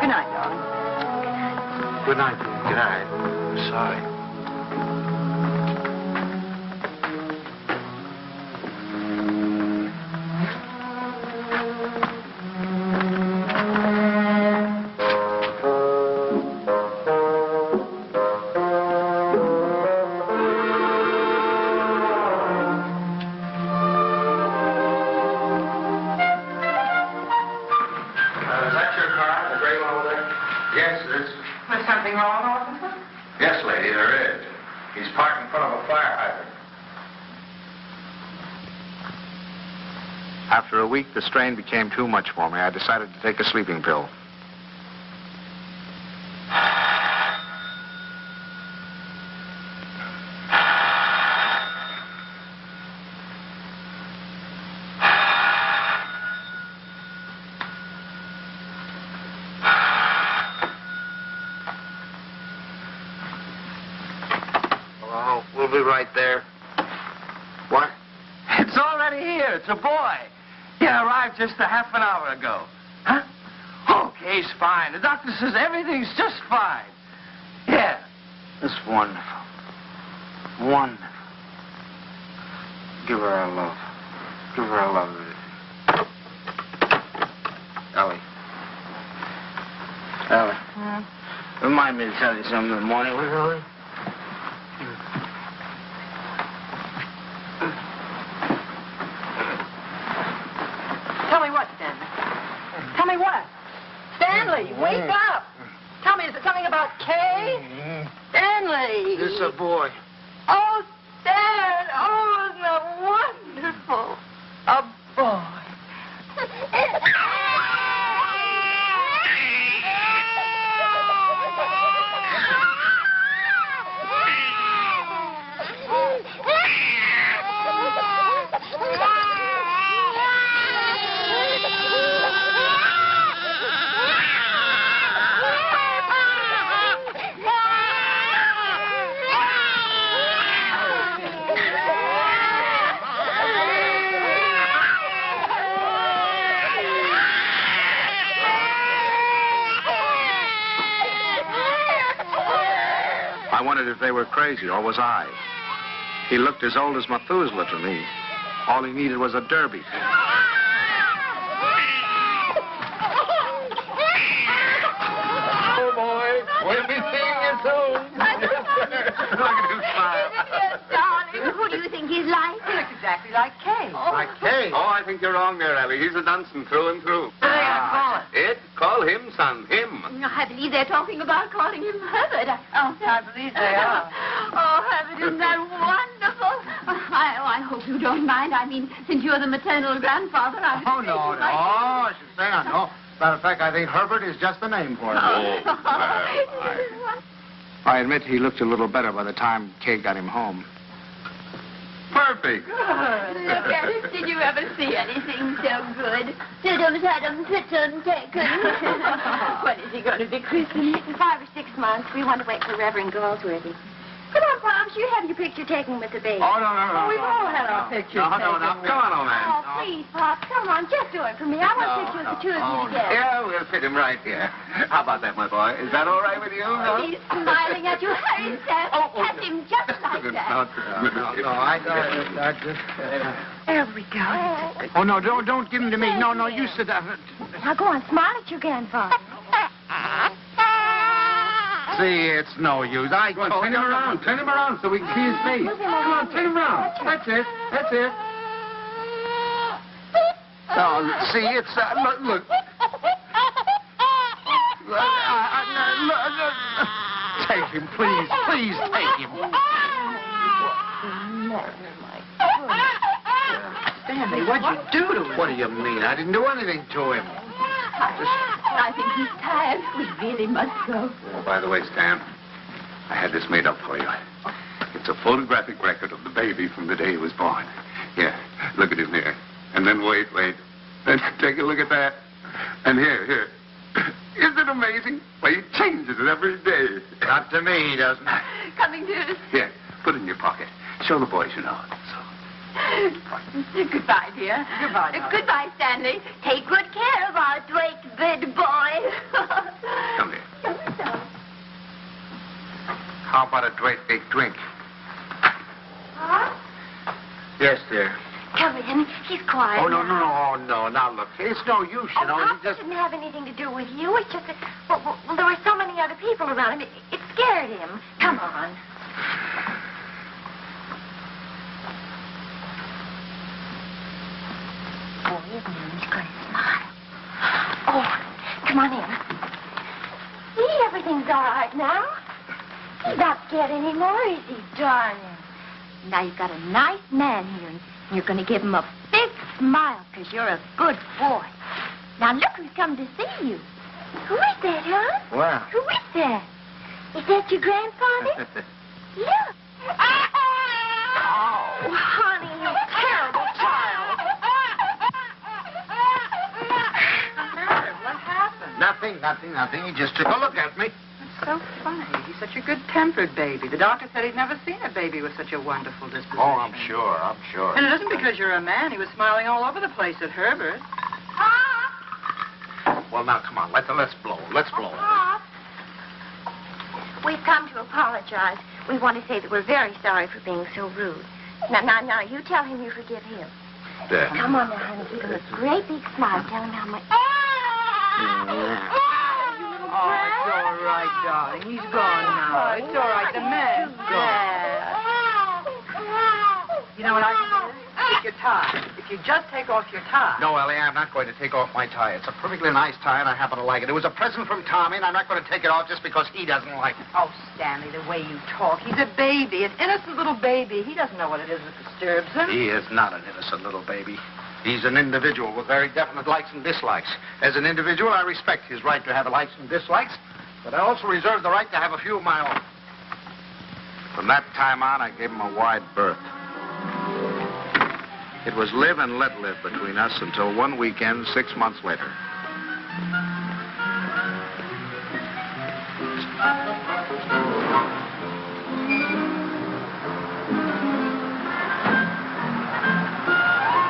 Good night, darling. Good night. Good night. I'm sorry. wrong, officer? Yes, lady, there is. He's parked in front of a fire hydrant. After a week, the strain became too much for me. I decided to take a sleeping pill. Hello, we'll be right there. What? It's already here. It's a boy. He arrived just a half an hour ago. Huh? Okay, he's fine. The doctor says everything's just fine. Yeah. That's wonderful. Wonderful. Give her our love. Give her our love. Ellie. Ellie. Remind me to tell you something in the morning, will you, Ellie? Tell me what, Stanley? Tell me what? Stanley, wake up! Tell me, is it something about Kay? Stanley! This is a boy. Oh, Stan! Oh, isn't that wonderful? A boy. I wondered if they were crazy, or was I? He looked as old as Methuselah to me. All he needed was a derby. Oh, boy. We'll be seeing you soon. Look at him smile. Yes, darling. Who do you think he's like? He looks exactly like Kay. Like Kay. Oh, I think you're wrong there, Ellie. He's a Dunstan through and through. What are they gonna call it? Ed, call him, son. Him. I believe they're talking about calling him Herbert. Oh, I believe they are. Oh, Herbert, isn't that wonderful? I hope you don't mind. I mean, since you're the maternal grandfather, I... Oh, no. I should say I know. Matter of fact, I think Herbert is just the name for him. I admit he looked a little better by the time Kay got him home. Perfect. Look at it. Did you ever see anything so good? When is he going to be christened? In 5 or 6 months, we want to wait for Reverend Galsworthy. Come on, Pops, you have your picture taken with the baby. Oh, no. We've all had our pictures No. taken. Come on, old man. Oh, please, Pops, come on, just do it for me. I want a picture of the two of you together. Yeah, we'll fit him right here. How about that, my boy? Is that all right with you? No? He's smiling at you. Hurry, Sam. Catch him just like that. No, I just... There we go. Oh, no, don't give him to me. No, you sit down. Now go on, smile at your grandfather. See, it's no use. Go on, turn him around so we can see his face. Come on, turn him around. That's it. No, see, it's... look. Take him, please. Please take him. Stanley, what'd you do to him? What do you mean? I didn't do anything to him. I think he's tired. We really must go. Oh, by the way, Stan, I had this made up for you. It's a photographic record of the baby from the day he was born. Here, look at him here. And then wait. Then take a look at that. And here. Isn't it amazing? Well, he changes it every day. Not to me, he doesn't. Coming to... Here, put it in your pocket. Show the boys you know it. Goodbye, dear. Goodbye, darling. Goodbye, Stanley. Take good care of our great big boy. Come here. How about a great big drink? Huh? Yes, dear. Come in. He's quiet. Oh, no. Now, look, it's no use, you know. Pops He just... didn't have anything to do with you. It's just that, well, there were so many other people around him. It scared him. Come on. Oh, isn't he going to smile? Oh, come on in. See, everything's all right now. scared anymore, is he, darling? Now you've got a nice man here, and you're going to give him a big smile because you're a good boy. Now look who's come to see you. Who is that, huh? Well. Who is that? Is that your grandfather? Look. Oh, honey, you terrible child. What happened? Nothing. He just took a look at me. It's so funny. He's such a good-tempered baby. The doctor said he'd never seen a baby with such a wonderful disposition. Oh, I'm sure. And it isn't because you're a man. He was smiling all over the place at Herbert. Well, now, come on. Let's blow. Pop. We've come to apologize. We want to say that we're very sorry for being so rude. Now, you tell him you forgive him. There. Come on now, honey. Give him a great big smile. Tell him how much... Oh, it's all right, darling. He's gone now. It's all right. The man's gone. You know what I can do? Take your tie. If you just take off your tie. No, Ellie, I'm not going to take off my tie. It's a perfectly nice tie, and I happen to like it. It was a present from Tommy, and I'm not going to take it off just because he doesn't like it. Oh, Stanley, the way you talk. He's a baby, an innocent little baby. He doesn't know what it is that disturbs him. He is not an innocent little baby. He's an individual with very definite likes and dislikes. As an individual, I respect his right to have likes and dislikes, but I also reserve the right to have a few of my own. From that time on, I gave him a wide berth. It was live and let live between us until one weekend 6 months later.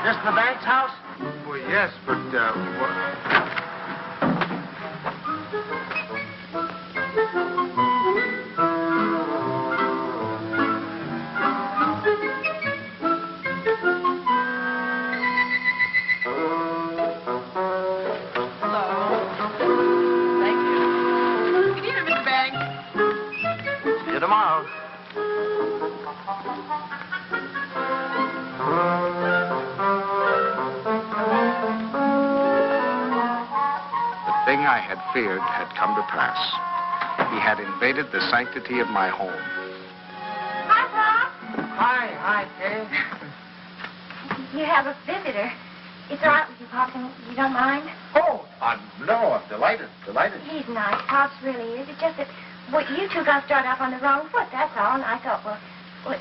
This the bank's house? Well, yes, but, Tomorrow. The thing I had feared had come to pass. He had invaded the sanctity of my home. Hi, Pop. Hi, Kay. You have a visitor. It's all right with you, Pop, and you don't mind? Oh, no, I'm delighted. He's nice. Pop's really is. It's just that you two got started off on the wrong foot, that's all. And I thought, well,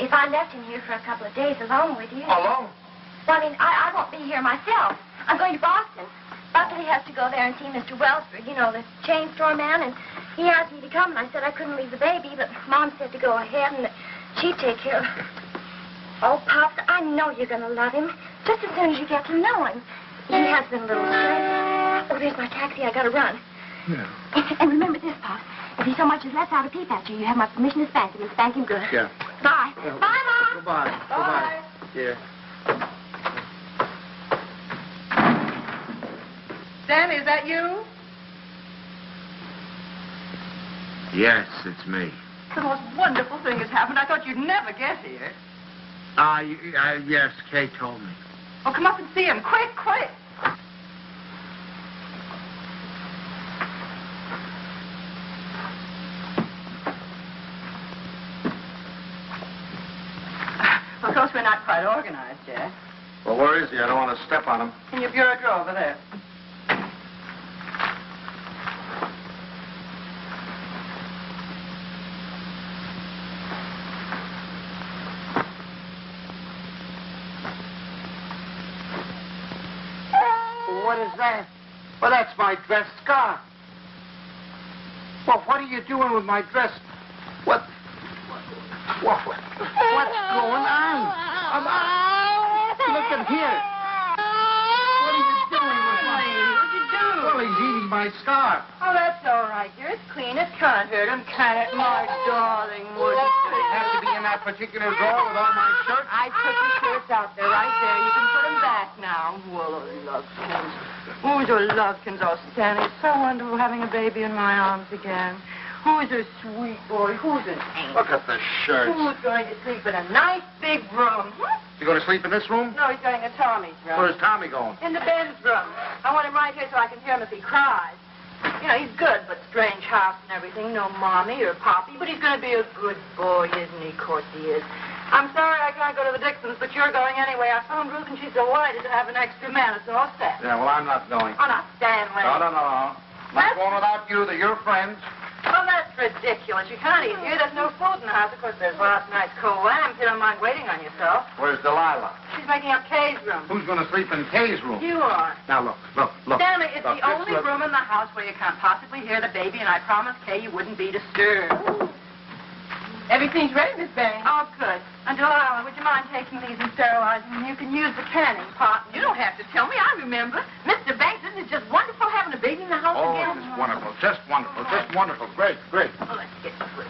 if I left him here for a couple of days alone with you... Alone? Well, I mean, I won't be here myself. I'm going to Boston. Buckley has to go there and see Mr. Wellsford, you know, the chain store man, and he asked me to come, and I said I couldn't leave the baby, but Mom said to go ahead and that she'd take care of it. Oh, Pops, I know you're going to love him, just as soon as you get to know him. He has been a little stressed. Oh, there's my taxi. I got to run. Yeah. And remember this, Pops. If he so much as lets out a peep at you, you have my permission to spank him, and spank him good. Yeah. Bye. Bye, Mom. Goodbye. Bye. Yeah. Stanley, is that you? Yes, it's me. The most wonderful thing has happened. I thought you'd never get here. Yes, Kay told me. Oh, come up and see him. Quick. Of course, we're not quite organized yet. Well, where is he? I don't want to step on him. In your bureau drawer over there. What is that? Well, that's my dress scarf. Well, what are you doing with my dress? What's going on? Look at here. What are you doing with my... What'd you do? Well, he's eating my scarf. Oh, that's all right, dear. It's clean. It can't hurt him, can it, my darling? Wouldn't They it? have to be in that particular drawer with all my shirts. I took the shirts out there, right there. You can put them back now. Well, Lovekins. Oh, Lovekins. Oh, Stanley, it's so wonderful having a baby in my arms again. Who's a sweet boy? Who's an angel? Look at the shirts. Who's going to sleep in a nice big room? You going to sleep in this room? No, he's going to Tommy's room. Where's Tommy going? In the Ben's room. I want him right here so I can hear him if he cries. You know, he's good, but strange house and everything. No mommy or poppy, but he's going to be a good boy, isn't he? Of course he is. I'm sorry I can't go to the Dixons, but you're going anyway. I phoned Ruth, and she's delighted to have an extra man. It's all set. Yeah, well, I'm not going. Oh, not Stanley. No. Not going without you. They're your friends. Oh, that's ridiculous. You can't eat here. There's no food in the house. Of course, there's last night's cold lamb. You don't mind waiting on yourself. Where's Delilah? She's making up Kay's room. Who's going to sleep in Kay's room? You are. Now, look. Stanley, it's Look, the only room in the house where you can't possibly hear the baby, and I promised Kay you wouldn't be disturbed. Everything's ready, Miss Bennett. Oh, good. And Delilah, would you mind taking these and sterilizing them? You can use the canning pot. You don't have to tell me. I remember. Mr. Banks, isn't it just wonderful having a baby in the house Oh, again? it's wonderful. Just wonderful. Just wonderful. Great. Oh, let's get this way.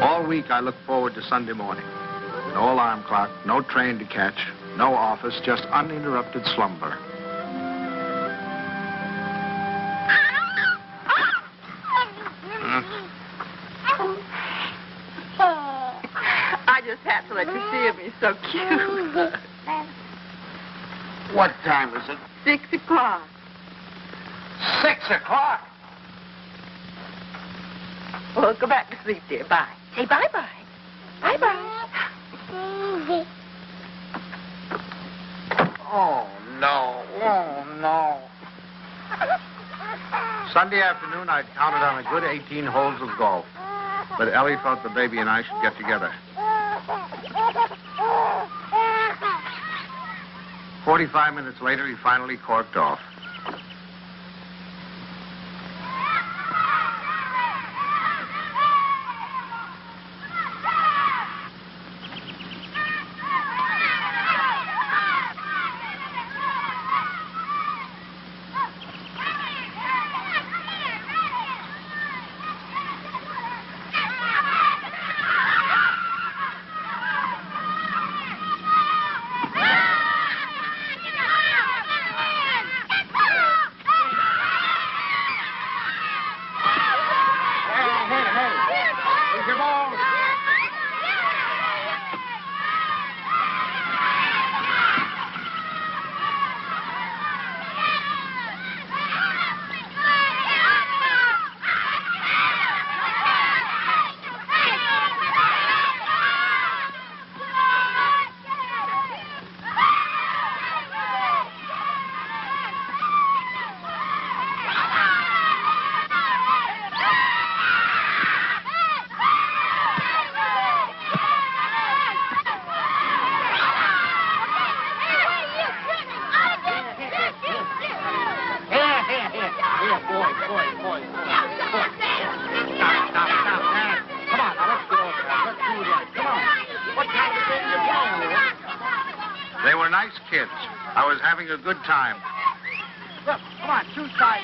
All week I look forward to Sunday morning. No alarm clock, no train to catch, no office, just uninterrupted slumber. I just had to let you see him. He's so cute. What time is it? 6 o'clock. 6 o'clock. Well, go back to sleep, dear. Bye. Say bye-bye. Bye-bye. Oh, no. Sunday afternoon, I'd counted on a good 18 holes of golf. But Ellie thought the baby and I should get together. 45 minutes later, he finally corked off. nice kids. I was having a good time. Look, come on, two sides.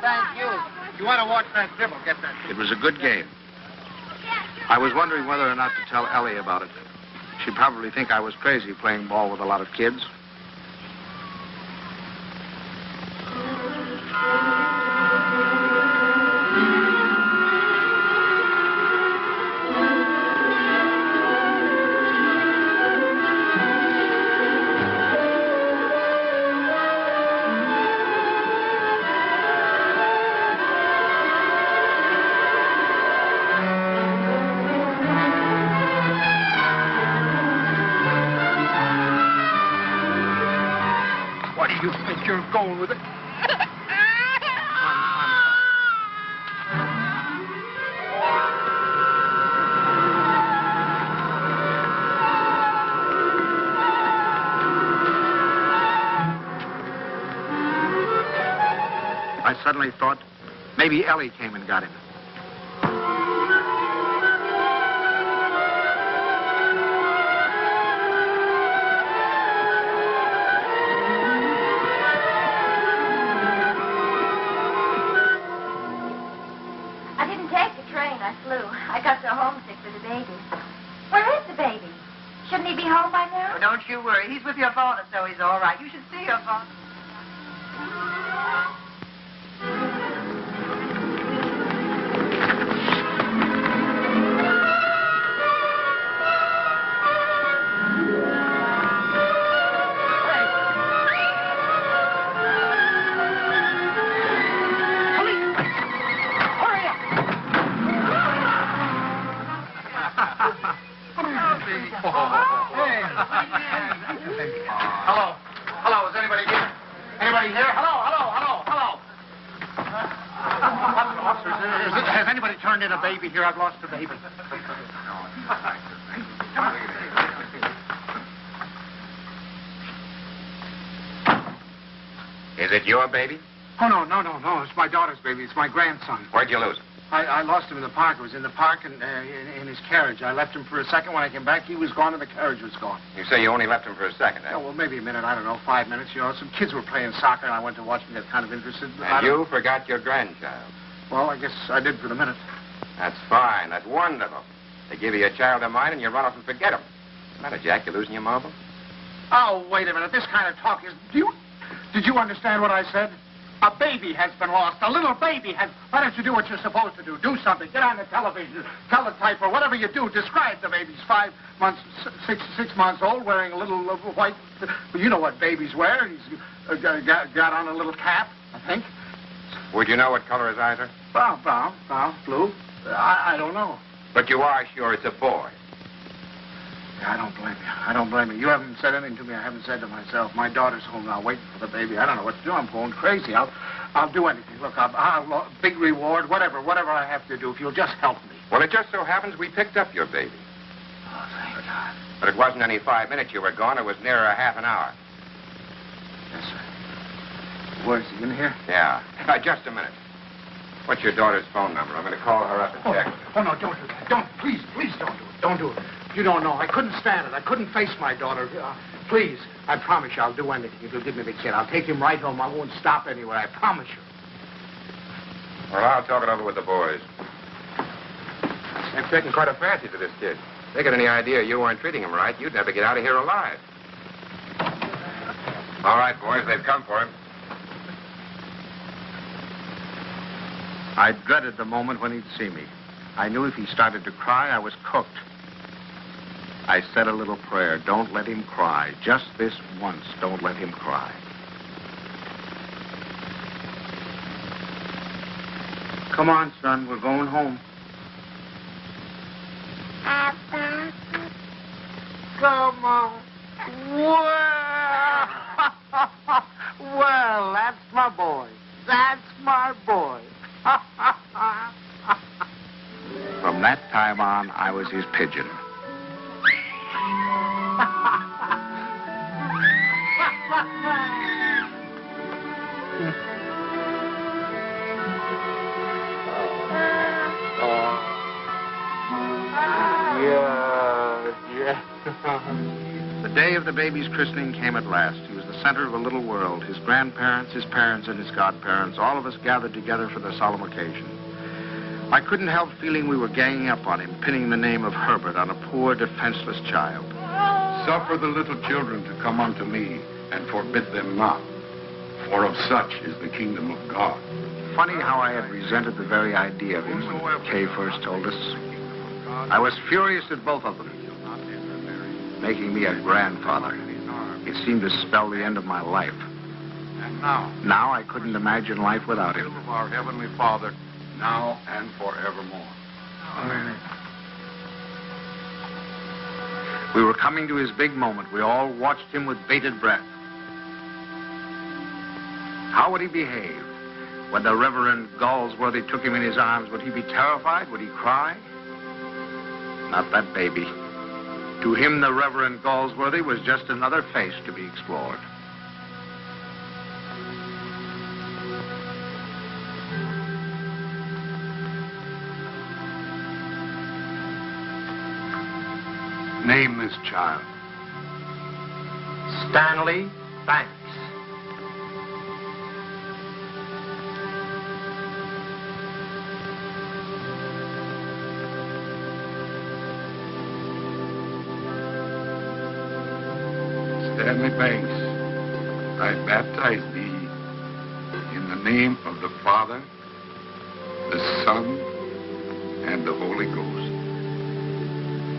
Thank you. You want to watch that dribble? Get that. It was a good game. I was wondering whether or not to tell Ellie about it. She'd probably think I was crazy playing ball with a lot of kids. You think you're going with it? I suddenly thought maybe Ellie came and got him. I got so homesick for the baby. Where is the baby? Shouldn't he be home by now? Oh, don't you worry. He's with your father, so he's all right. You should see your father. Hello, is anybody here? Anybody here? Hello. Officers, has anybody turned in a baby here? I've lost a baby. Is it your baby? Oh, no. It's my daughter's baby. It's my grandson. Where'd you lose it? I lost him in the park. I was in the park and in his carriage. I left him for a second. When I came back, he was gone and the carriage was gone. You say you only left him for a second, eh? Oh, well, maybe a minute. I don't know, 5 minutes. You know, some kids were playing soccer, and I went to watch them, get kind of interested. And you forgot your grandchild. Well, I guess I did for the minute. That's fine. That's wonderful. They give you a child of mine, and you run off and forget him. What's the matter, Jack? You losing your marbles? Oh, wait a minute. This kind of talk is... Did you understand what I said? A baby has been lost. A little baby has... Why don't you do what you're supposed to do? Do something. Get on the television. Teletype or whatever you do. Describe the baby. He's 5 months, 6 months old, wearing a little white... Well, you know what babies wear. He's got on a little cap, I think. Would you know what color his eyes are? Brown, blue. I don't know. But you are sure it's a boy. Yeah, I don't blame you. You haven't said anything to me I haven't said to myself. My daughter's home now waiting for the baby. I don't know what to do. I'm going crazy. I'll do anything. Look, I'll big reward, whatever I have to do, if you'll just help me. Well, it just so happens we picked up your baby. Oh, thank God. But it wasn't any 5 minutes you were gone. It was nearer a half an hour. Yes, sir. Where's he, in here? Yeah. Just a minute. What's your daughter's phone number? I'm going to call her up and check. Oh, no, don't do that. Please don't do it. Don't do it. You don't know. I couldn't stand it. I couldn't face my daughter. Please, I promise you I'll do anything if you'll give me the kid. I'll take him right home. I won't stop anywhere. I promise you. Well, I'll talk it over with the boys. They've taken quite a fancy to this kid. If they got any idea you weren't treating him right, you'd never get out of here alive. All right, boys, they've come for him. I dreaded the moment when he'd see me. I knew if he started to cry, I was cooked. I said a little prayer. Don't let him cry. Just this once, don't let him cry. Come on, son. We're going home. Papa. Come on. Well, that's my boy. That's my boy. From that time on, I was his pigeon. The day of the baby's christening came at last. He was the center of a little world. His grandparents, his parents, and his godparents, all of us gathered together for the solemn occasion. I couldn't help feeling we were ganging up on him, pinning the name of Herbert on a poor, defenseless child. Suffer the little children to come unto me, and forbid them not, for of such is the kingdom of God. Funny how I had resented the very idea of him when Kay first told us. I was furious at both of them. Making me a grandfather. It seemed to spell the end of my life. And now, Now I couldn't imagine life without him. of our Heavenly Father, now and forevermore. We were coming to his big moment. We all watched him with bated breath. How would he behave? When the Reverend Galsworthy took him in his arms, would he be terrified? Would he cry? Not that baby. To him, the Reverend Galsworthy was just another face to be explored. Name this child. Stanley Banks. Stanley Banks, I baptize thee in the name of the Father, the Son, and the Holy Ghost.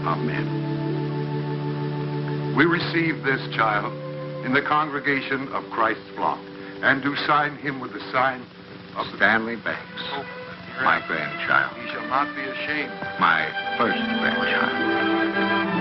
Amen. We receive this child in the congregation of Christ's flock, and do sign him with the sign of Stanley Banks, my grandchild. He shall not be ashamed. My first grandchild.